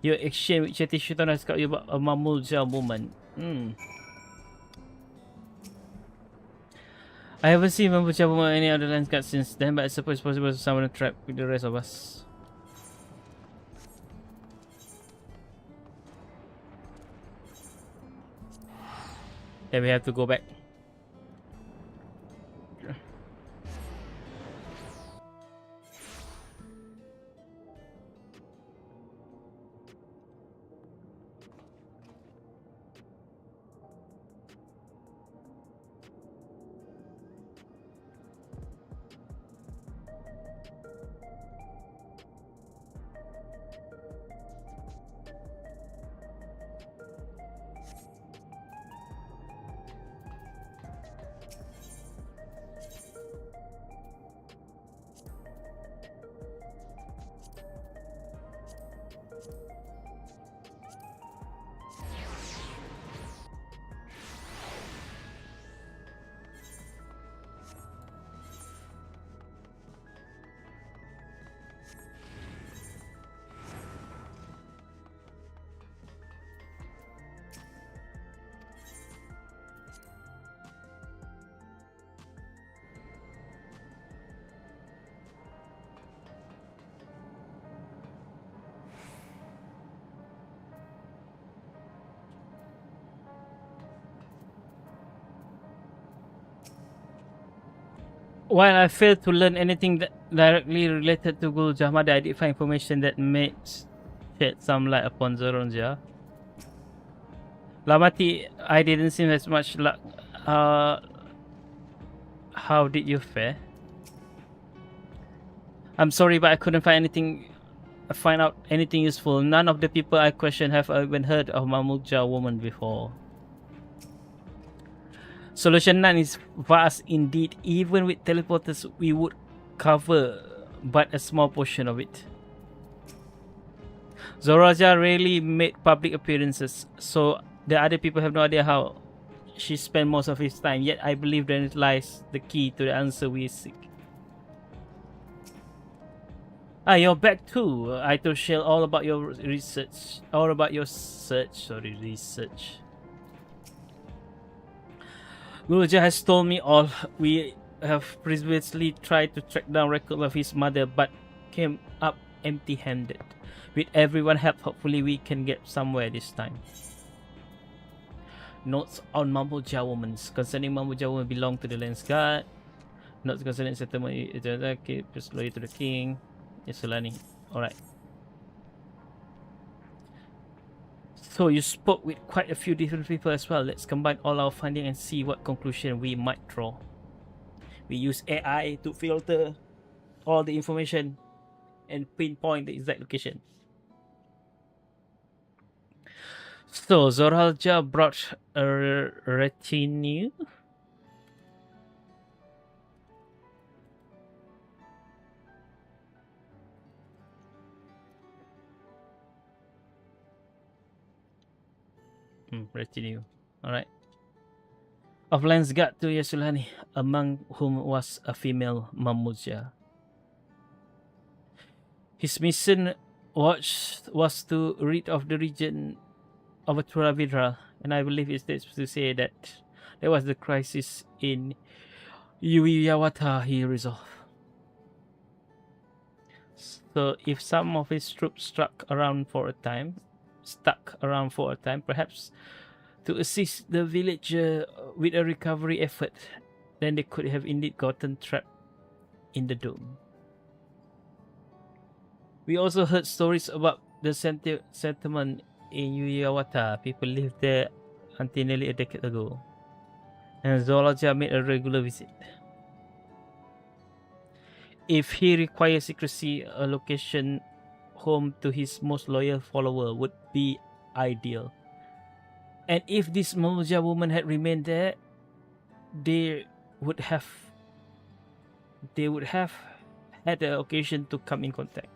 [SPEAKER 1] Your exchange with Chetty Shuton has got you about a Mamulja woman. I haven't seen Mamulja woman or any other landscape since then, but I suppose it's possible someone trapped with the rest of us. Then we have to go back. While I failed to learn anything that directly related to Gul Jahmada, I did find information that may shed some light upon Zoronja. Lamati, I didn't seem as much luck. How did you fare? I'm sorry, but I couldn't find out anything useful. None of the people I questioned have even heard of Mamulja woman before. Solution 9 is vast indeed. Even with teleporters, we would cover but a small portion of it. Zoraja rarely made public appearances, so the other people have no idea how she spent most of his time. Yet I believe therein lies the key to the answer we seek. Ah, you're back too. I told Shell all about your research. Research. Gulja has told me all. We have previously tried to track down records of his mother, but came up empty-handed. With everyone's help, hopefully we can get somewhere this time. Notes on Mamulja women. Concerning Mamulja women belong to the Lance Guard. Notes concerning settlement is loyal to the king. Yes, Solani. Alright. So you spoke with quite a few different people as well. Let's combine all our findings and see what conclusion we might draw. We use AI to filter all the information and pinpoint the exact location. So Zoralja brought a retinue. Retinue. Alright. Of Lansguard to Yasulani, among whom was a female Mamulja. His mission was to rid of the region of Turavidra, and I believe it's to say that there was the crisis in Yuyawata he resolved. So if some of his troops stuck around for a time, perhaps to assist the village with a recovery effort, then they could have indeed gotten trapped in the dome. We also heard stories about the settlement in Yuyawata. People lived there until nearly a decade ago, and Zolaja made a regular visit. If he requires secrecy, a location home to his most loyal follower would be ideal. And if this Mamulja woman had remained there, they would have had the occasion to come in contact.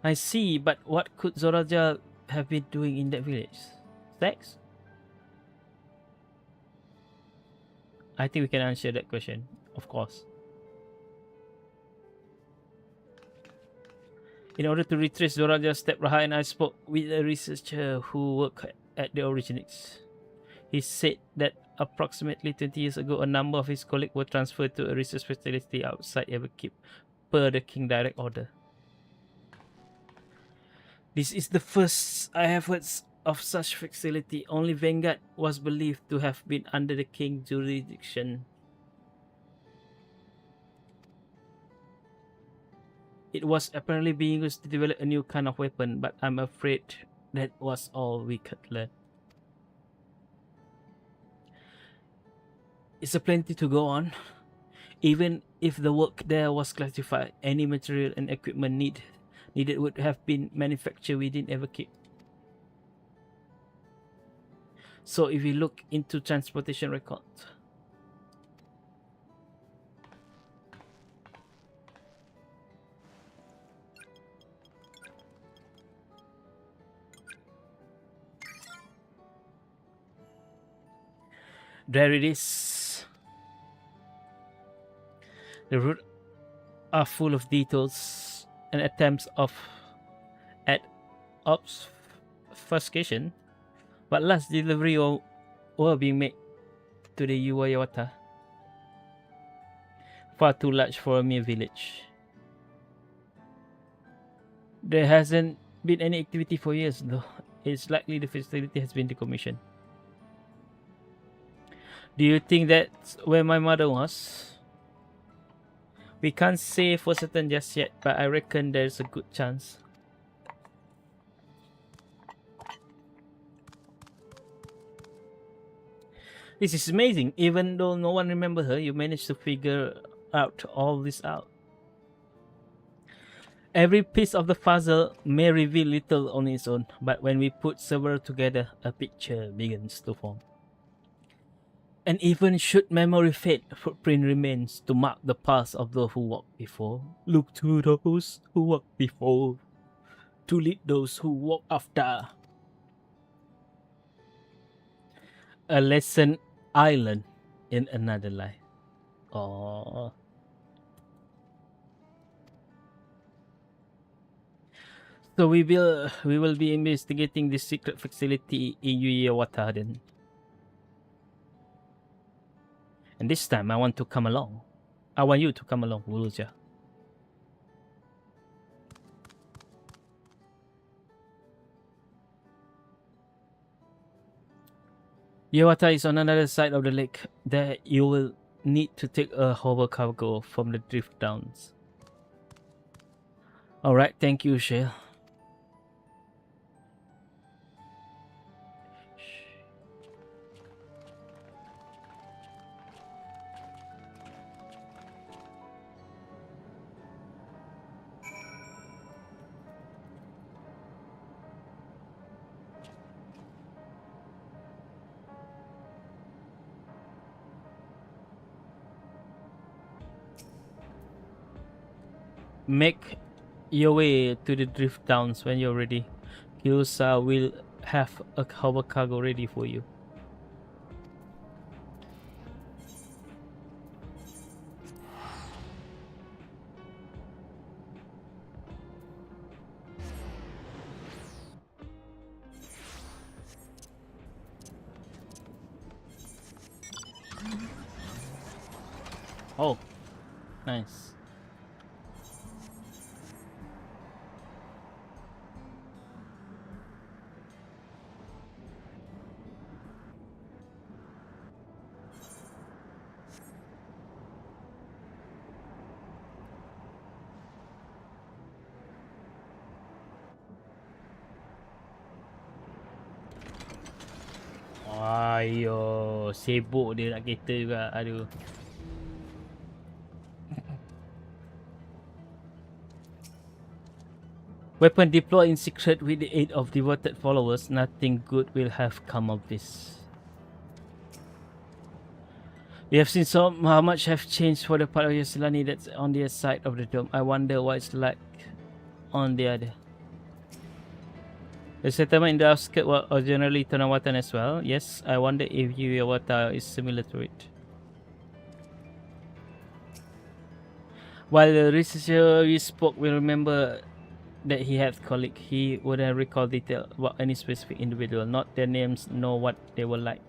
[SPEAKER 1] I see, but what could Zoraja have been doing in that village? Sex? I think we can answer that question, of course. In order to retrace Doraja's step, Raha and I spoke with a researcher who worked at the originates. He said that approximately 20 years ago, a number of his colleagues were transferred to a research facility outside Everkeep, per the King Direct Order. This is the first I have heard of such facility. Only Vanguard was believed to have been under the King's jurisdiction. It was apparently being used to develop a new kind of weapon, but I'm afraid that was all we could learn. It's a plenty to go on. Even if the work there was classified, any material and equipment needed would have been manufactured within Everkeep. So if we look into transportation records, there it is. The route are full of details and attempts at obfuscation, but last delivery were being made to the Uwayawata. Far too large for a mere village. There hasn't been any activity for years, though. It's likely the facility has been decommissioned. Do you think that's where my mother was? We can't say for certain just yet, but I reckon there's a good chance. This is amazing. Even though no one remembers her, you managed to figure out all this out. Every piece of the puzzle may reveal little on its own, but when we put several together, a picture begins to form. And even should memory fade, footprint remains to mark the paths of those who walked before. Look to those who walked before, to lead those who walk after. A lesson I learned in another life. Oh. So we will be investigating this secret facility in Uwayawata then. And this time I want to come along. I want you to come along, Wuluja. Uwayawata is on another side of the lake. There you will need to take a hover cargo from the drift downs. Alright, thank you, Shale. Make your way to the drift downs when you're ready. Kiyosa will have a hover cargo ready for you. Oh, nice. Ayo, sibuk dia nak kereta juga. Aduh. Weapon deployed in secret with the aid of devoted followers. Nothing good will have come of this. We have seen how much have changed for the part of Yasilani that's on the side of the dome. I wonder what it's like on the other. The settlement in the outskirts were generally Tonawatan as well. Yes, I wonder if Uwayawata is similar to it. While the researcher we spoke will remember that he had colleague, he wouldn't recall detail about any specific individual, not their names, nor what they were like.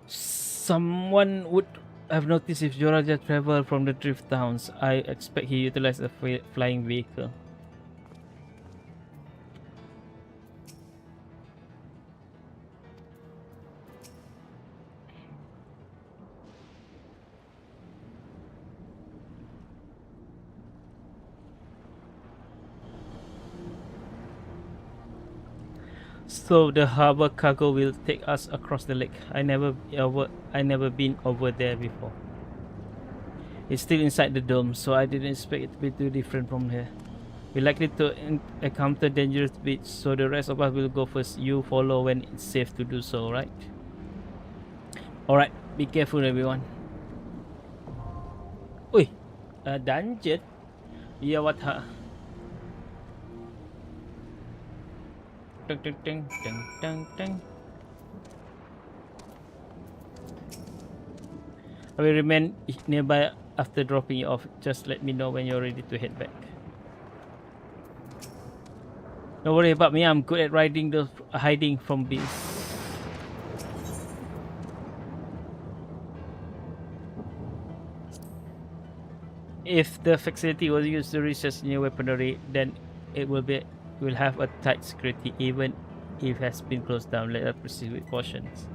[SPEAKER 1] Someone would have noticed if Joraja traveled from the drift towns. I expect he utilized a flying vehicle. So the harbor cargo will take us across the lake. I never been over there before. It's still inside the dome, so I didn't expect it to be too different from here. We're likely to encounter dangerous beaches, so the rest of us will go first. You follow when it's safe to do so, right? Alright, be careful everyone. Ui, a dungeon? Yeah, what? Ding, ding, ding, ding, ding, ding. I will remain nearby after dropping you off. Just let me know when you're ready to head back. Don't worry about me. I'm good at hiding from beasts. If the facility was used to research new weaponry, then it will have a tight security, even if it has been closed down. Let us proceed with cautions.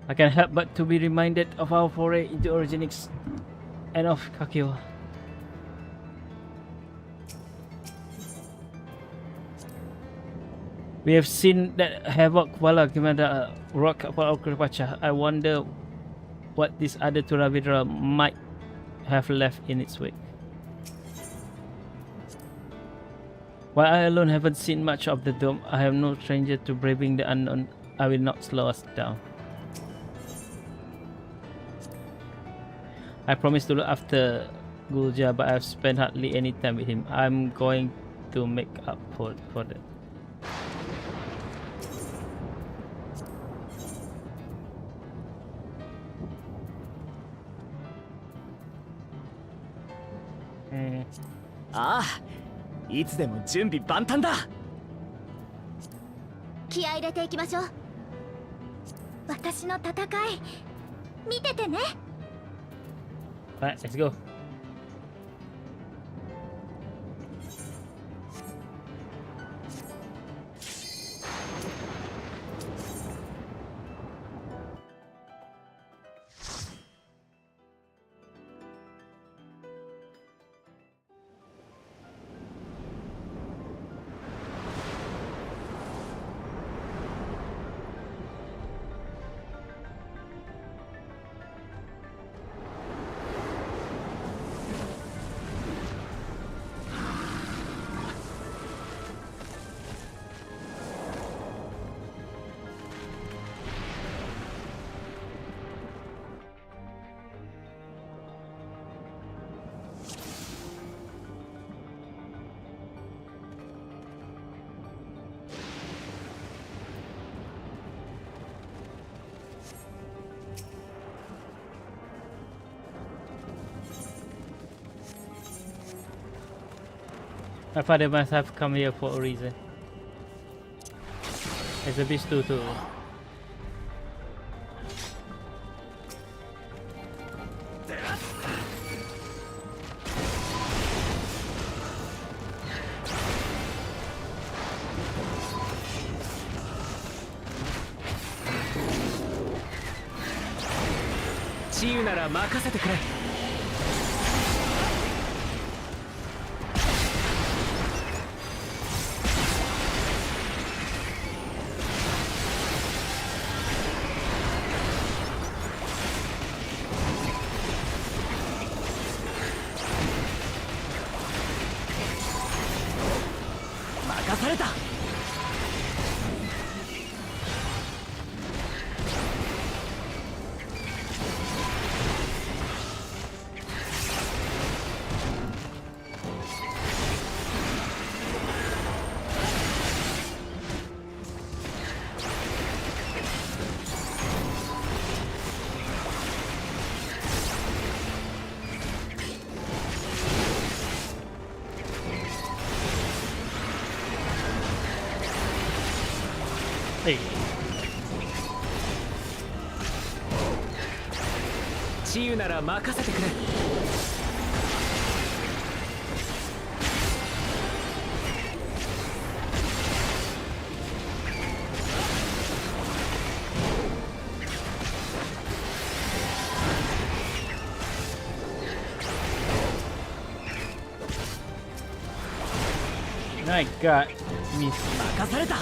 [SPEAKER 1] I can't help but to be reminded of our foray into Origenics and of Kakyo. We have seen that havoc wala gimana rock kapal Pacha. I wonder what this other Turavidra might have left in its wake. While I alone haven't seen much of the dome, I am no stranger to braving the unknown. I will not slow us down. I promise to look after Gulja, but I've spent hardly any time with him. I'm going to make up for that.
[SPEAKER 6] Ah, いつでも準備万端だ。
[SPEAKER 5] 気合い入れていきましょう。私の戦い見ててね。
[SPEAKER 1] Alright, let's go. My father must have come here for a reason. There's a beast too.
[SPEAKER 6] 治癒なら任せてくれ。
[SPEAKER 1] My God, miss.
[SPEAKER 6] 任された。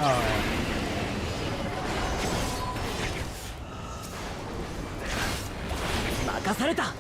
[SPEAKER 1] Oh,
[SPEAKER 6] 任された。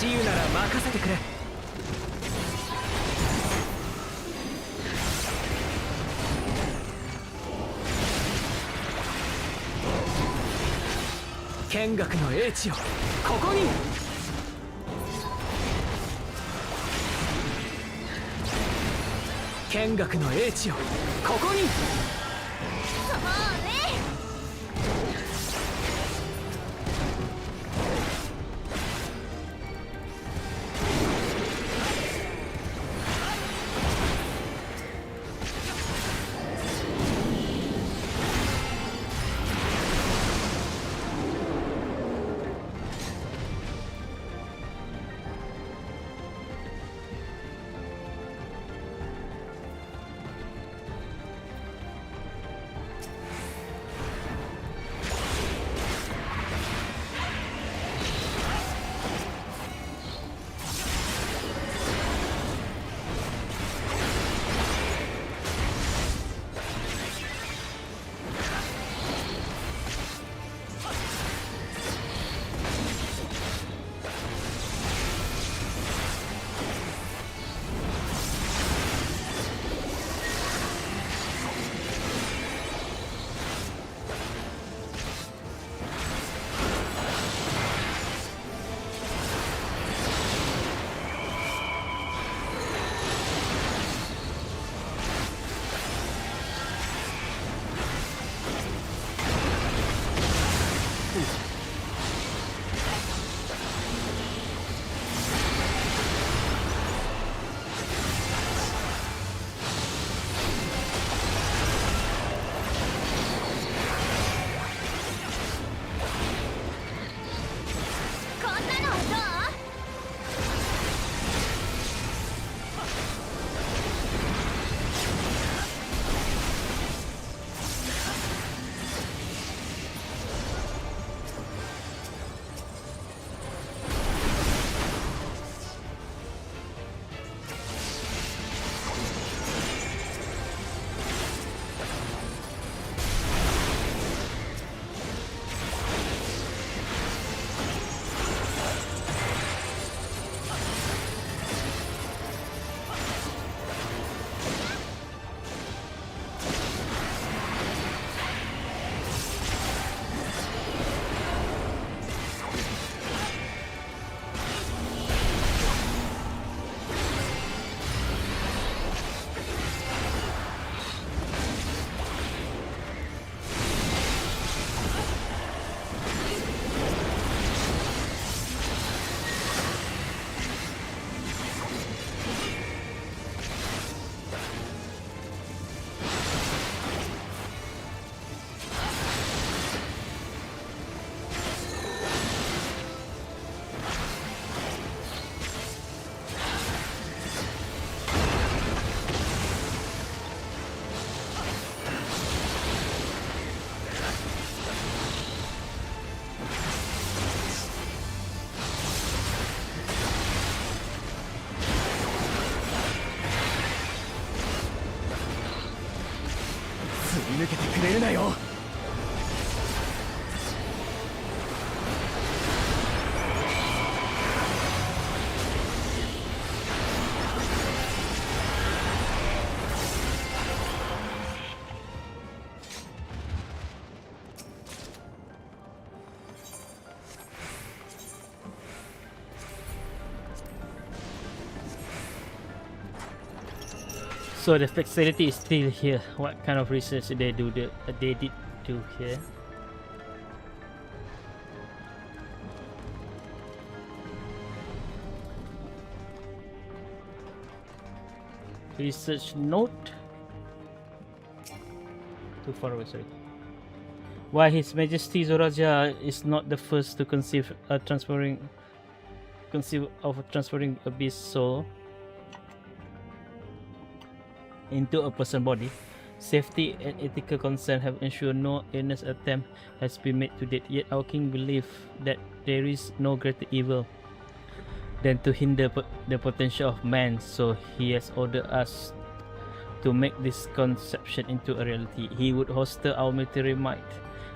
[SPEAKER 6] 治癒なら任せてくれ。剣学の英知をここに。剣学の英知をここに。抜けてくれるなよ。
[SPEAKER 1] So the facility is still here. What kind of research did they do? They did do here. Research note. Too far away, sorry. Why His Majesty Zoraja is not the first to conceive of transferring a beast soul into a person body. Safety and ethical concern have ensured no earnest attempt has been made to date. Yet our king believes that there is no greater evil than to hinder the potential of man. So he has ordered us to make this conception into a reality. He would holster our military might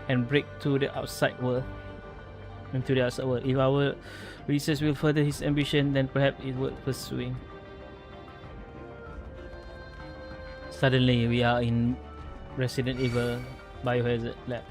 [SPEAKER 1] and break to the outside world. If our research will further his ambition, then perhaps it worth pursuing. Suddenly we are in Resident Evil Biohazard lab.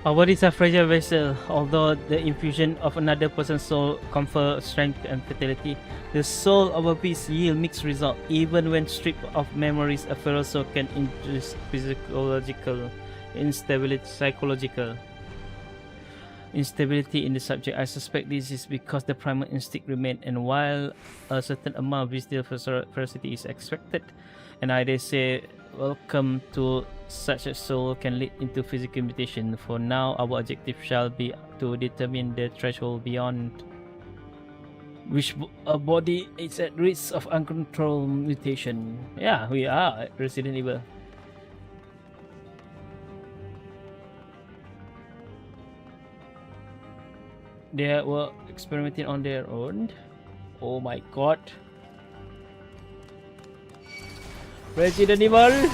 [SPEAKER 1] Our bodies are fragile vessels. Although the infusion of another person's soul confers strength and vitality, the soul of a beast yields mixed results. Even when stripped of memories, a feral soul can induce psychological instability in the subject. I suspect this is because the primal instinct remains, and while a certain amount of bestial ferocity is expected, and I dare say welcome to such a soul can lead into physical mutation. For now, our objective shall be to determine the threshold beyond which a body is at risk of uncontrolled mutation. Yeah, we are at Resident Evil. They were experimenting on their own. Oh my god. Resident Evil.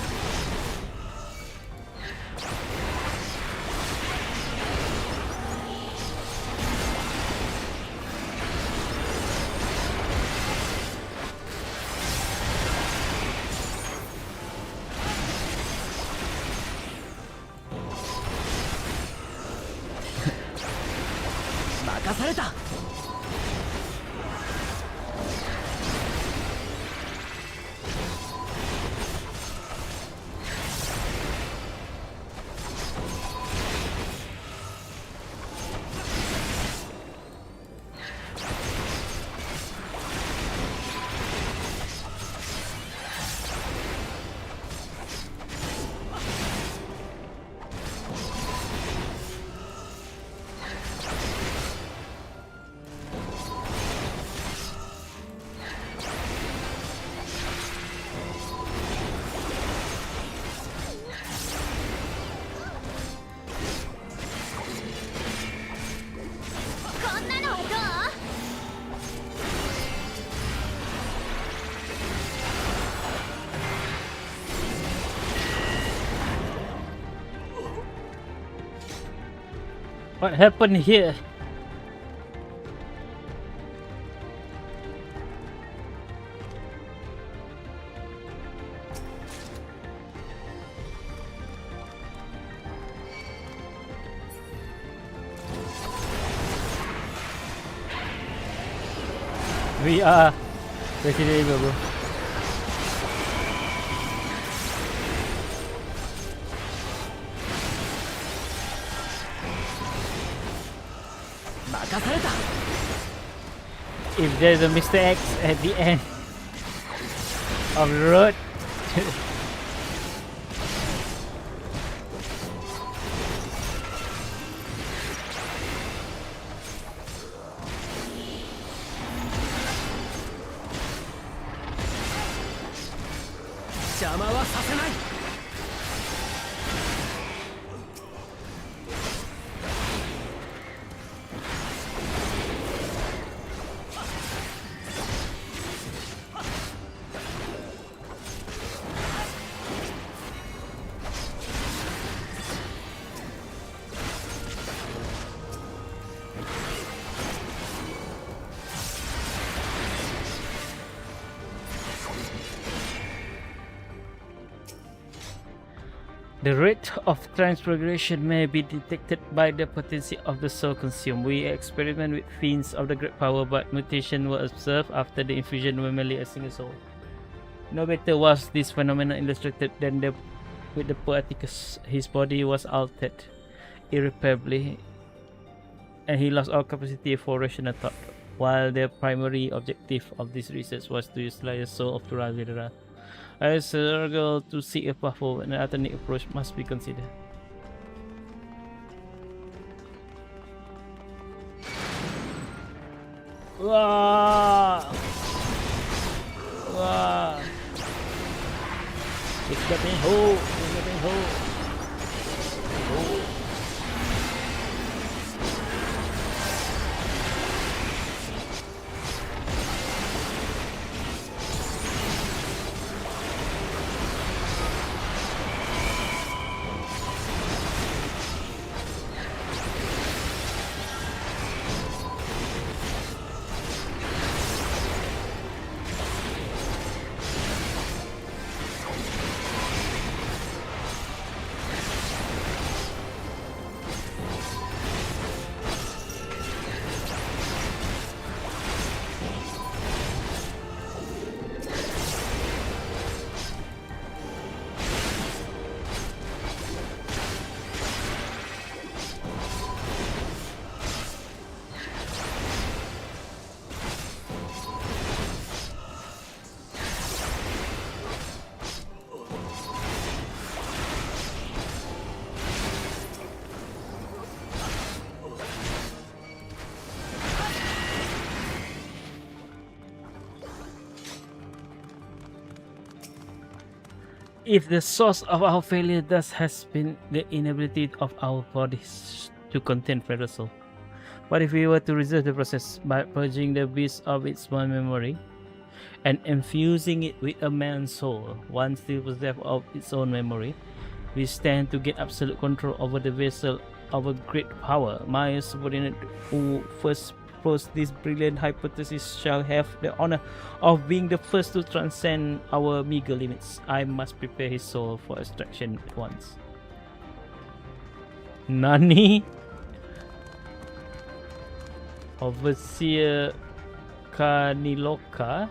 [SPEAKER 1] What happened here? We are Resident Evil, bro. If there's a Mr. X at the end of the road, the rate of transmigration may be detected by the potency of the soul consumed. We experiment with fiends of the great power, but mutation was observed after the infusion of merely a single soul. No better was this phenomenon illustrated than with the poor Atticus. His body was altered irreparably, and he lost all capacity for rational thought, while the primary objective of this research was to utilize the soul of Tura Vidura. I struggle to see a path forward, an alternate approach must be considered. Wah! Wah! It's getting home! It's getting home! Oh. If the source of our failure thus has been the inability of our bodies to contain feral soul, what if we were to reserve the process by purging the beast of its one memory and infusing it with a man's soul, one still possessed of its own memory? We stand to get absolute control over the vessel of a great power. My subordinate who first proposed this brilliant hypothesis shall have the honor of being the first to transcend our meager limits. I must prepare his soul for extraction at once. Nani? Overseer Kaniloka?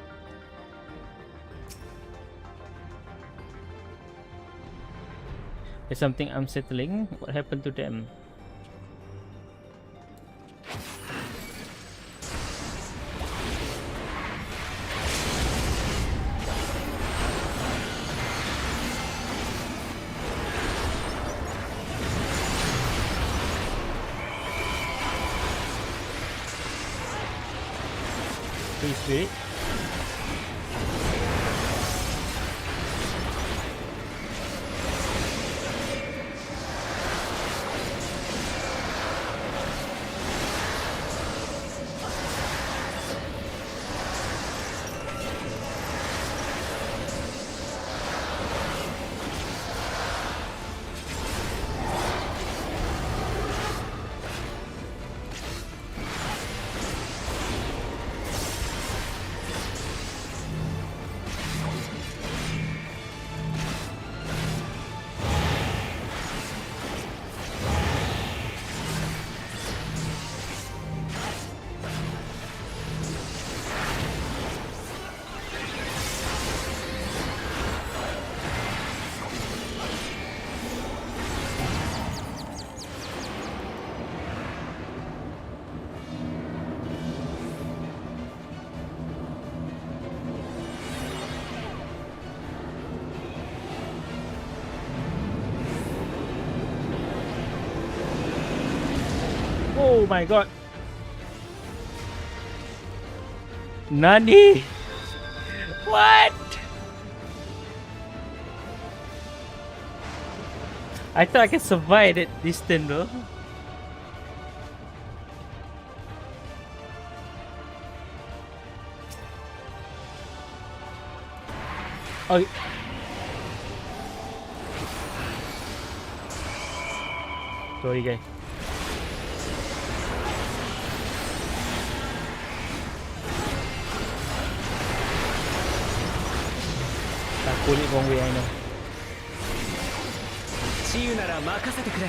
[SPEAKER 1] There's something unsettling. What happened to them? Free spirit. Oh my god. Nani? What? I thought I can survive that distance though. Oh. Sorry guys. I pulled it wrong way, I know.
[SPEAKER 6] 治癒なら任せてくれ。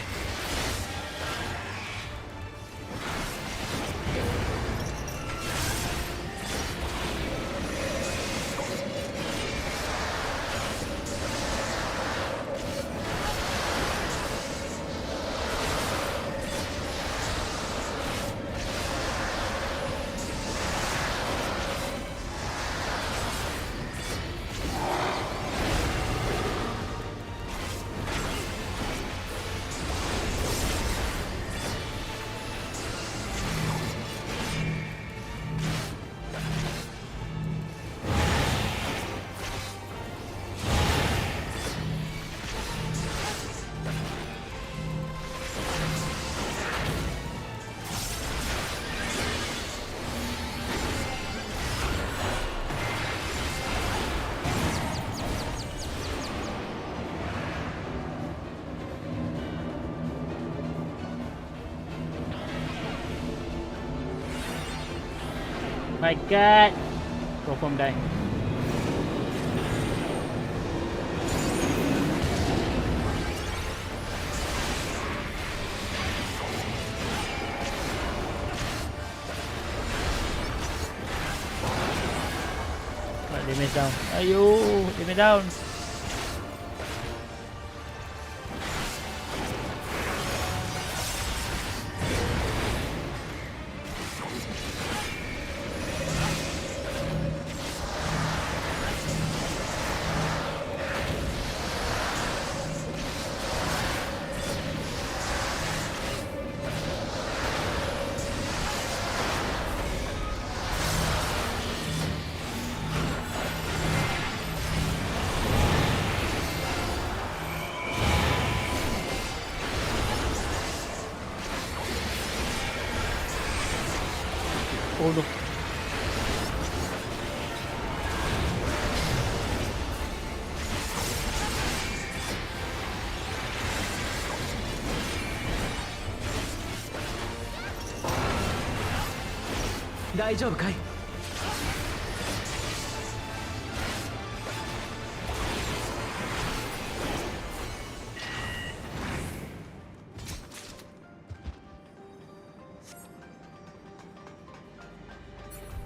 [SPEAKER 1] My god. Go from die. Right, damage down. Ayo, damage down. Oh no.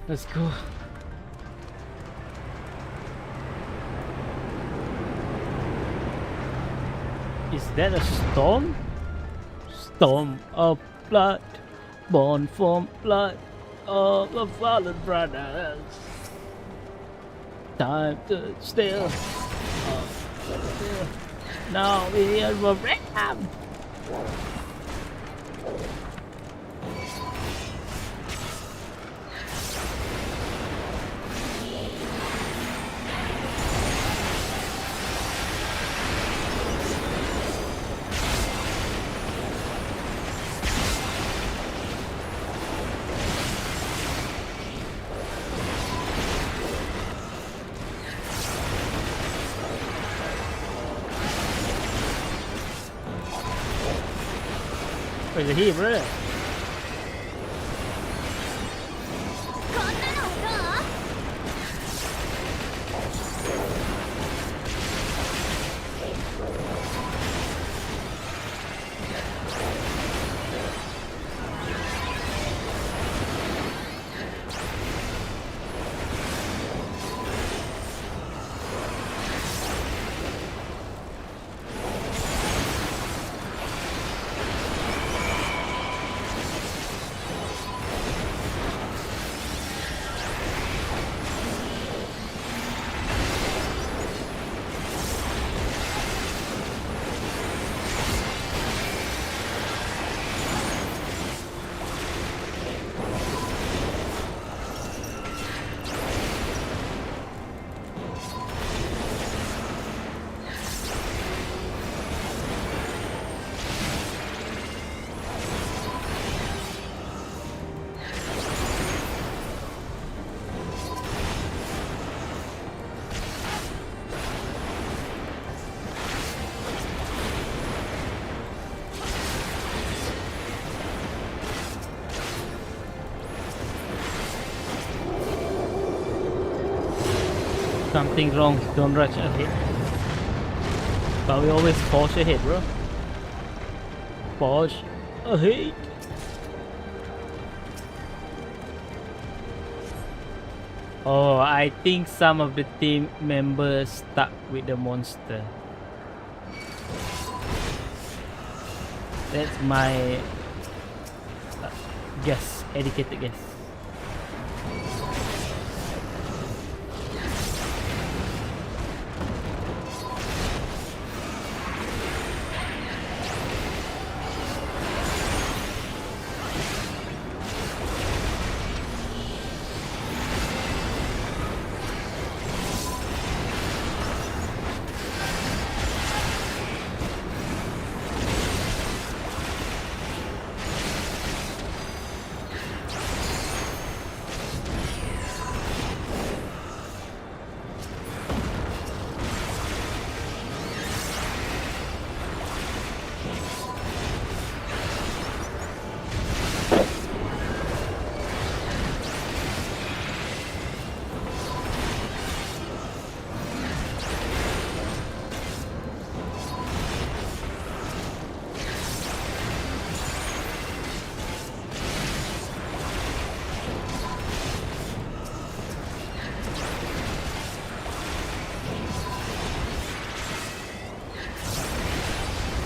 [SPEAKER 1] Let's go. Is that a storm? Storm of blood, born from blood of the fallen brothers. Time to still. Now we are ram. Where's he, bro?
[SPEAKER 5] こんなのどう？
[SPEAKER 1] something wrong, don't rush ahead. But we always forge ahead, bro. Forge ahead. Oh, I think some of the team members stuck with the monster. That's my guess, educated guess.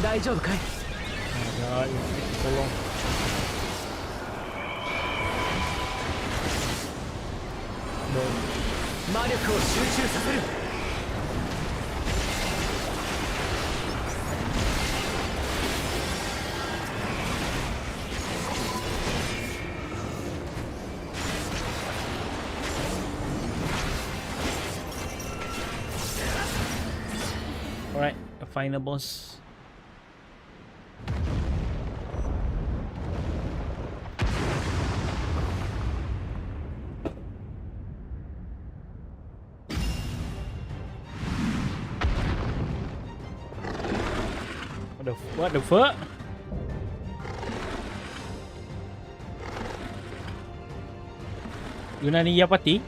[SPEAKER 6] 大丈夫かい？
[SPEAKER 1] Oh my god, it's so long.
[SPEAKER 6] 魔力を集中させる。
[SPEAKER 1] Alright, a final boss. What the fuck? Yunani Yapati?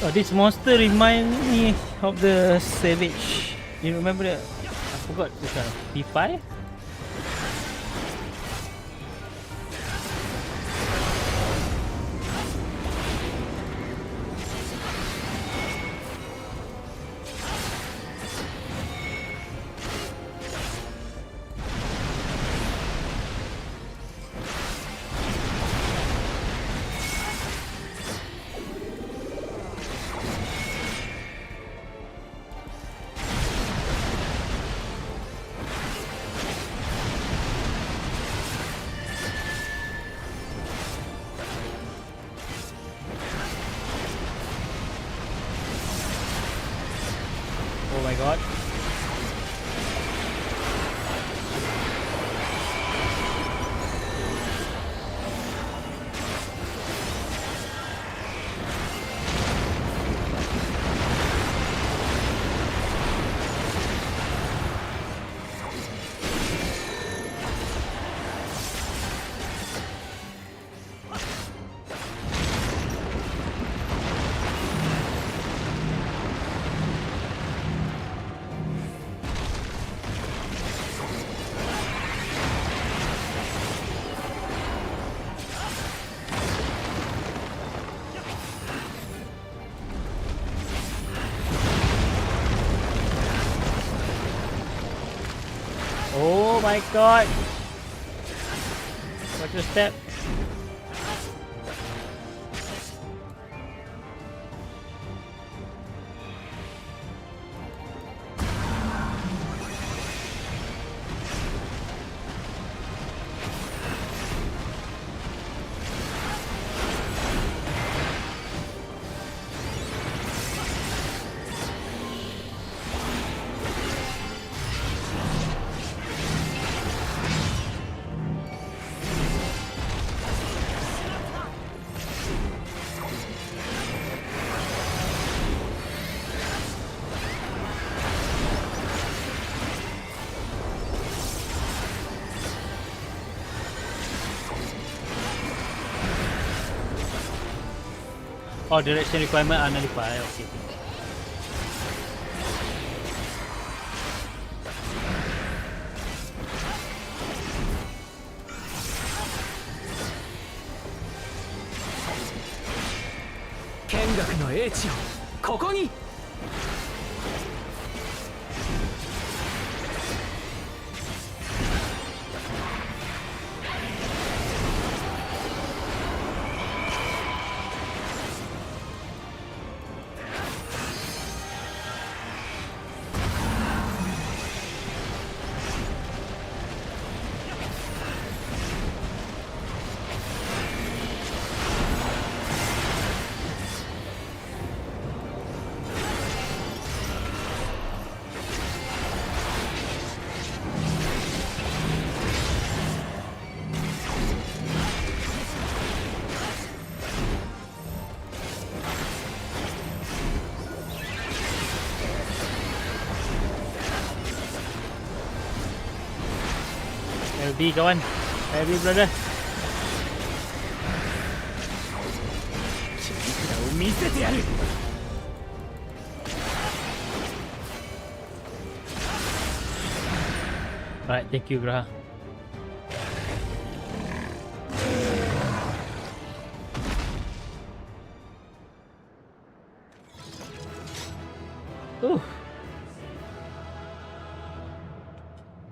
[SPEAKER 1] Oh, this monster remind me of the Savage. You remember that? I forgot which one. P5? Oh my god. Oh my god. Watch your step. Oh, direction requirement are nullified. Okay.
[SPEAKER 6] 剣学の英知をここに。
[SPEAKER 1] LB kawan, LB brother.
[SPEAKER 6] 切り札を見せてやる。
[SPEAKER 1] Alright, thank you, Graha. Ooh.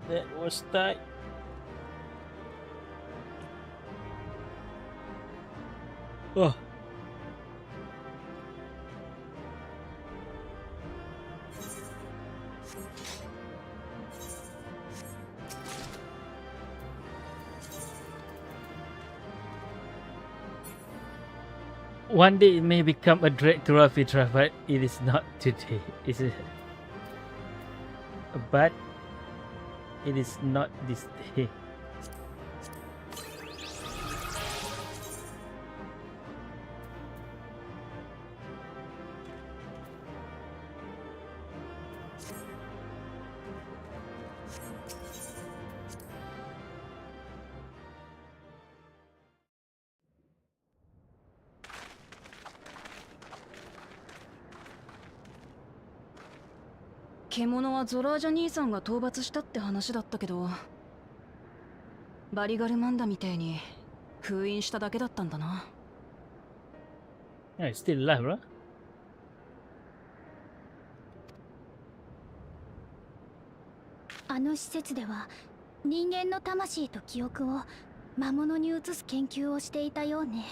[SPEAKER 1] That was tight. Oh. One day it may become a dread to Rafitra, but it is not today. But it is not this day.
[SPEAKER 3] 「獣はゾラージャ兄さんが討伐したって話だったけど、バリガルマンダみてえに封印しただけだったんだな。
[SPEAKER 1] Yeah, it's still alive, bro.
[SPEAKER 5] あの施設では人間の魂と記憶を魔物に移す研究をしていたようね。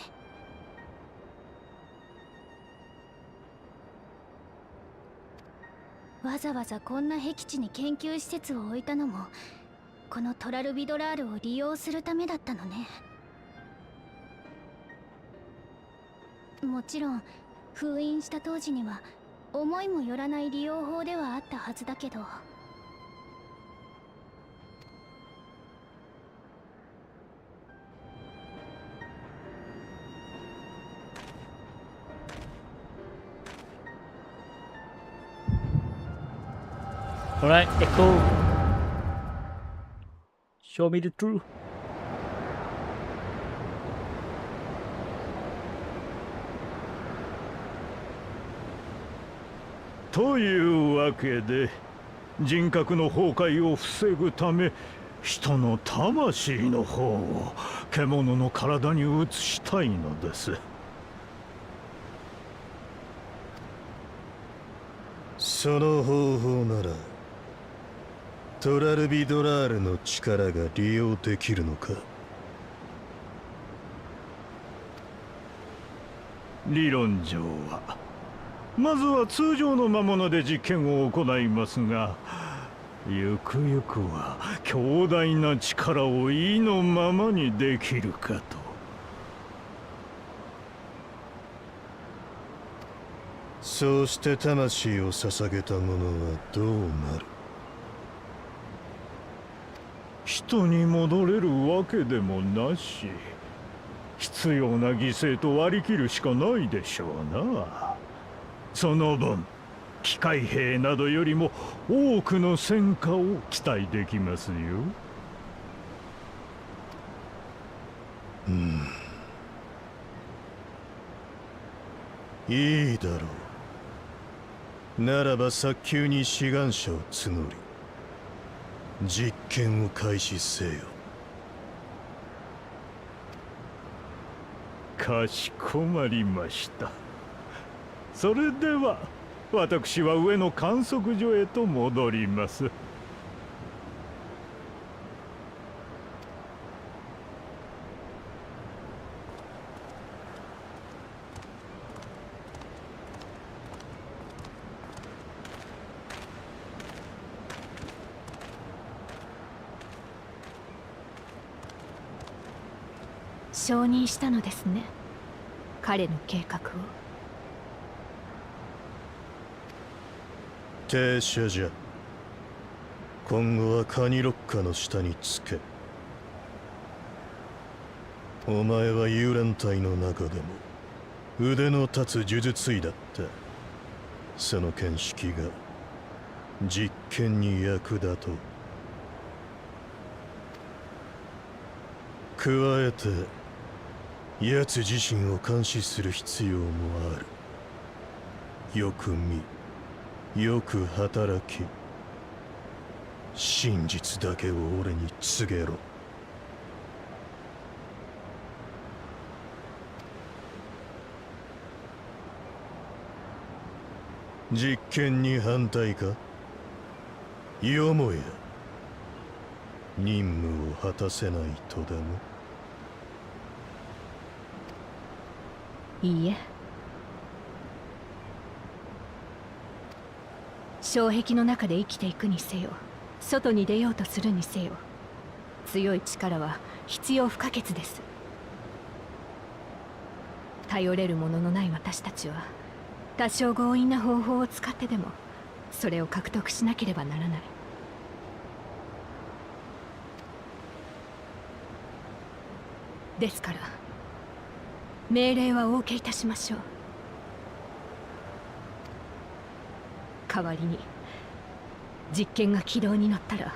[SPEAKER 5] わざわざこんな僻地に研究施設を置いたのもこのトラルビドラールを利用するためだったのね。もちろん封印した当時には思いもよらない利用法ではあったはずだけど、
[SPEAKER 1] Alright, Echo. Show me the truth.
[SPEAKER 7] というわけで人格の崩壊を防ぐため人の魂の方を獣の体に移したいのです。
[SPEAKER 8] その方法ならトラルビドラールの力が利用できるのか。
[SPEAKER 7] 理論上はまずは通常の魔物で実験を行いますが、ゆくゆくは強大な力を意のままにできるかと。
[SPEAKER 8] そうして魂を捧げた者はどうなる。
[SPEAKER 7] 人に戻れるわけでもなし、必要な犠牲と割り切るしかないでしょうな。その分機械兵などよりも多くの戦果を期待できますよ。
[SPEAKER 8] いいだろう。ならば早急に志願者を募り実験を開始せよ。
[SPEAKER 7] かしこまりました。それでは私は上の観測所へと戻ります。
[SPEAKER 5] 承認したのですね、彼の計画を。
[SPEAKER 8] 停車じゃ。今後はカニロッカの下につけ。お前は幽霊隊の中でも腕の立つ呪術医だった。その見識が実験に役立とう。加えて奴自身を監視する必要もある。よく見、よく働き、真実だけを俺に告げろ。実験に反対か？よもや任務を果たせないとでも？
[SPEAKER 5] いいえ。障壁の中で生きていくにせよ、外に出ようとするにせよ、強い力は必要不可欠です。頼れるもののない私たちは多少強引な方法を使ってでもそれを獲得しなければならない。ですから命令はお受けいたしましょう。代わりに実験が軌道に乗ったら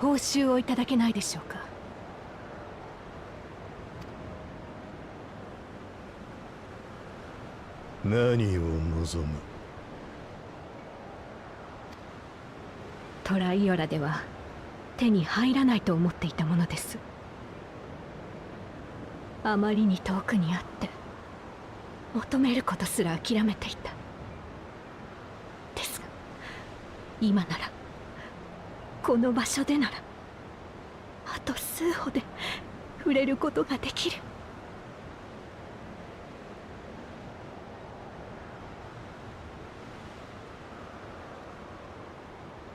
[SPEAKER 5] 報酬をいただけないでしょうか。
[SPEAKER 8] 何を望む？
[SPEAKER 5] トライオラでは手に入らないと思っていたものです。あまりに遠くにあって求めることすら諦めていた。ですが今なら、この場所でならあと数歩で触れることができる。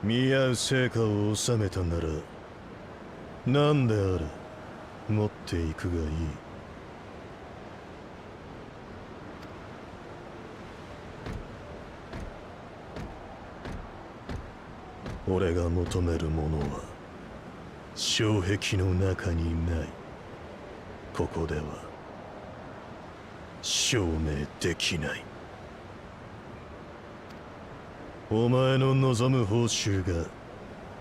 [SPEAKER 8] 見合う成果を収めたなら何であれ持っていくがいい。俺が求めるものは障壁の中にない。ここでは証明できない。お前の望む報酬が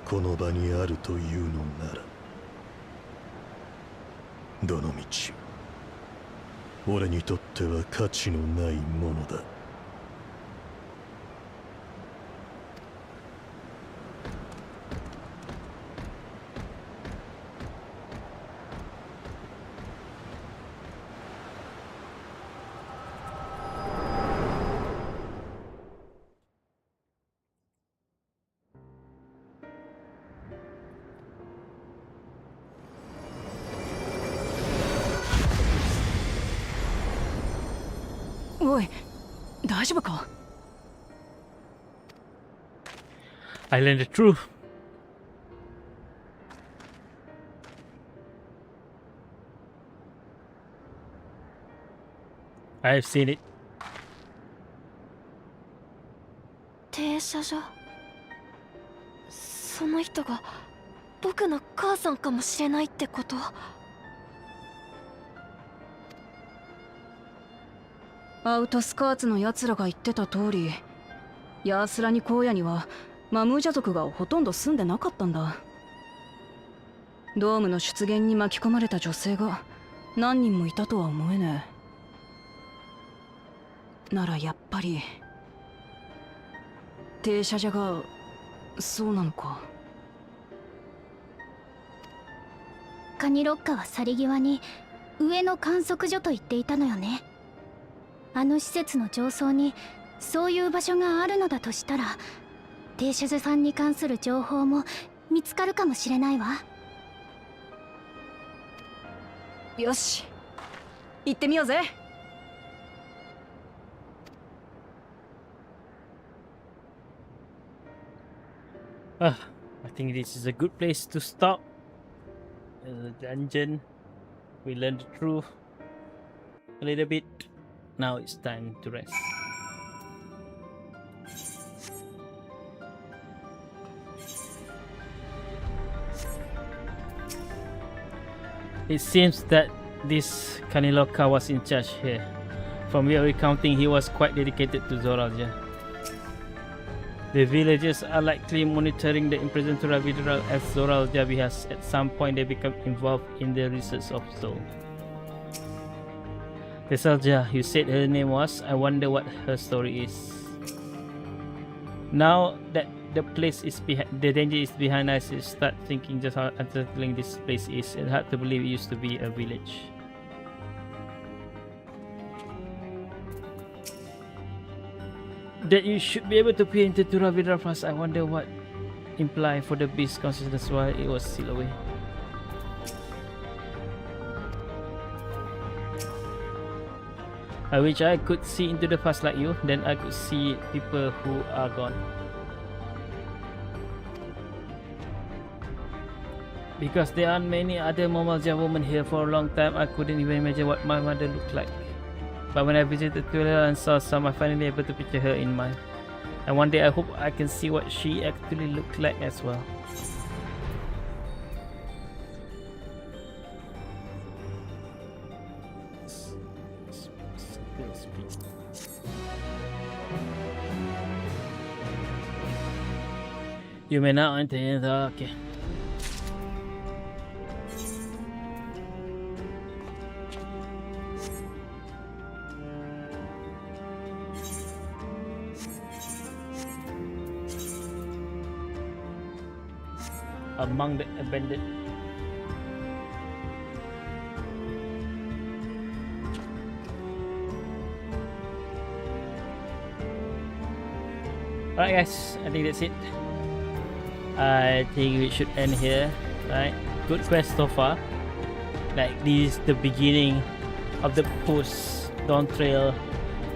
[SPEAKER 8] この場にあるというのなら、どのみち俺にとっては価値のないものだ。
[SPEAKER 4] おい、大丈夫か？
[SPEAKER 1] I learned the truth. I've seen it.
[SPEAKER 3] 停車所。その人が僕の母さんかもしれないってこと？
[SPEAKER 9] アウトスカーツの奴らが言ってた通り、ヤースラニ荒野にはマムージャ族がほとんど住んでなかったんだ。ドームの出現に巻き込まれた女性が何人もいたとは思えねならやっぱり停車場がそうなのか。
[SPEAKER 5] カニロッカは去り際に上の観測所と言っていたのよね。あの施設の上層にそういう場所があるのだとしたら、停車所さんに関する情報も見つかるかもしれないわ。
[SPEAKER 9] よし、行ってみようぜ。
[SPEAKER 1] I think this is a good place to stop. The dungeon. We learned the truth a little bit. Now it's time to rest. It seems that this Kaniloka was in charge here. From your recounting, he was quite dedicated to Zoralia. The villagers are likely monitoring the imprisoned Ravidral as Zoralia because at some point they become involved in the research of soul. Veselja, you said her name was. I wonder what her story is. Now that the place is the danger is behind us, you start thinking just how unsettling this place is. It's hard to believe it used to be a village. That you should be able to peer into Ravidra fast. I wonder what implied for the beast's consciousness while it was still away. I wish I could see into the past like you, then I could see people who are gone. Because there aren't many other Momalja women here for a long time, I couldn't even imagine what my mother looked like. But when I visited Twitter and saw some, I finally able to picture her in mind. And one day I hope I can see what she actually looked like as well. You may now enter the... Okay. Among the abandoned. Alright guys, I think that's it. I think we should end here. Right, good quest so far. Like this is the beginning of the Post-Dawntrail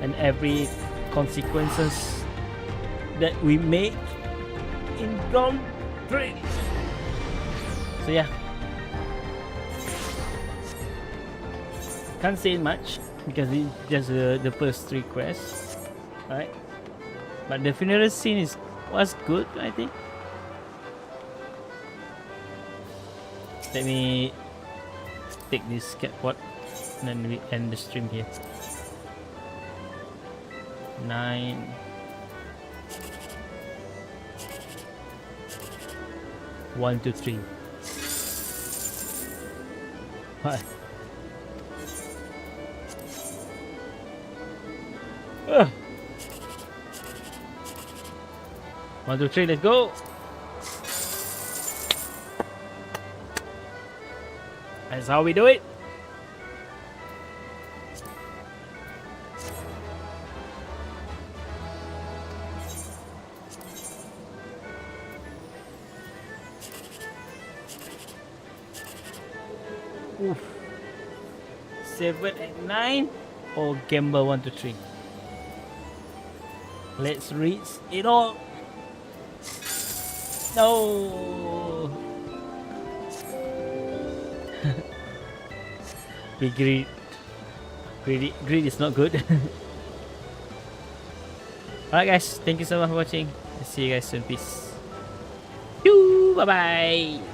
[SPEAKER 1] and every consequences that we make in Dawntrail. So yeah, can't say much because it's just the first 3 quests, right? But the funeral scene was good, I think. Let me take this catwalk and then we end the stream here. 9. 1, 2, 3. What? 1, 2, 3, let's go. That's how we do it. Oof. 7 and 9 or gamble 1 to 3. Let's reach it all. No. Be greedy. Greed is not good. Alright guys, thank you so much for watching. See you guys soon. Peace. Bye bye.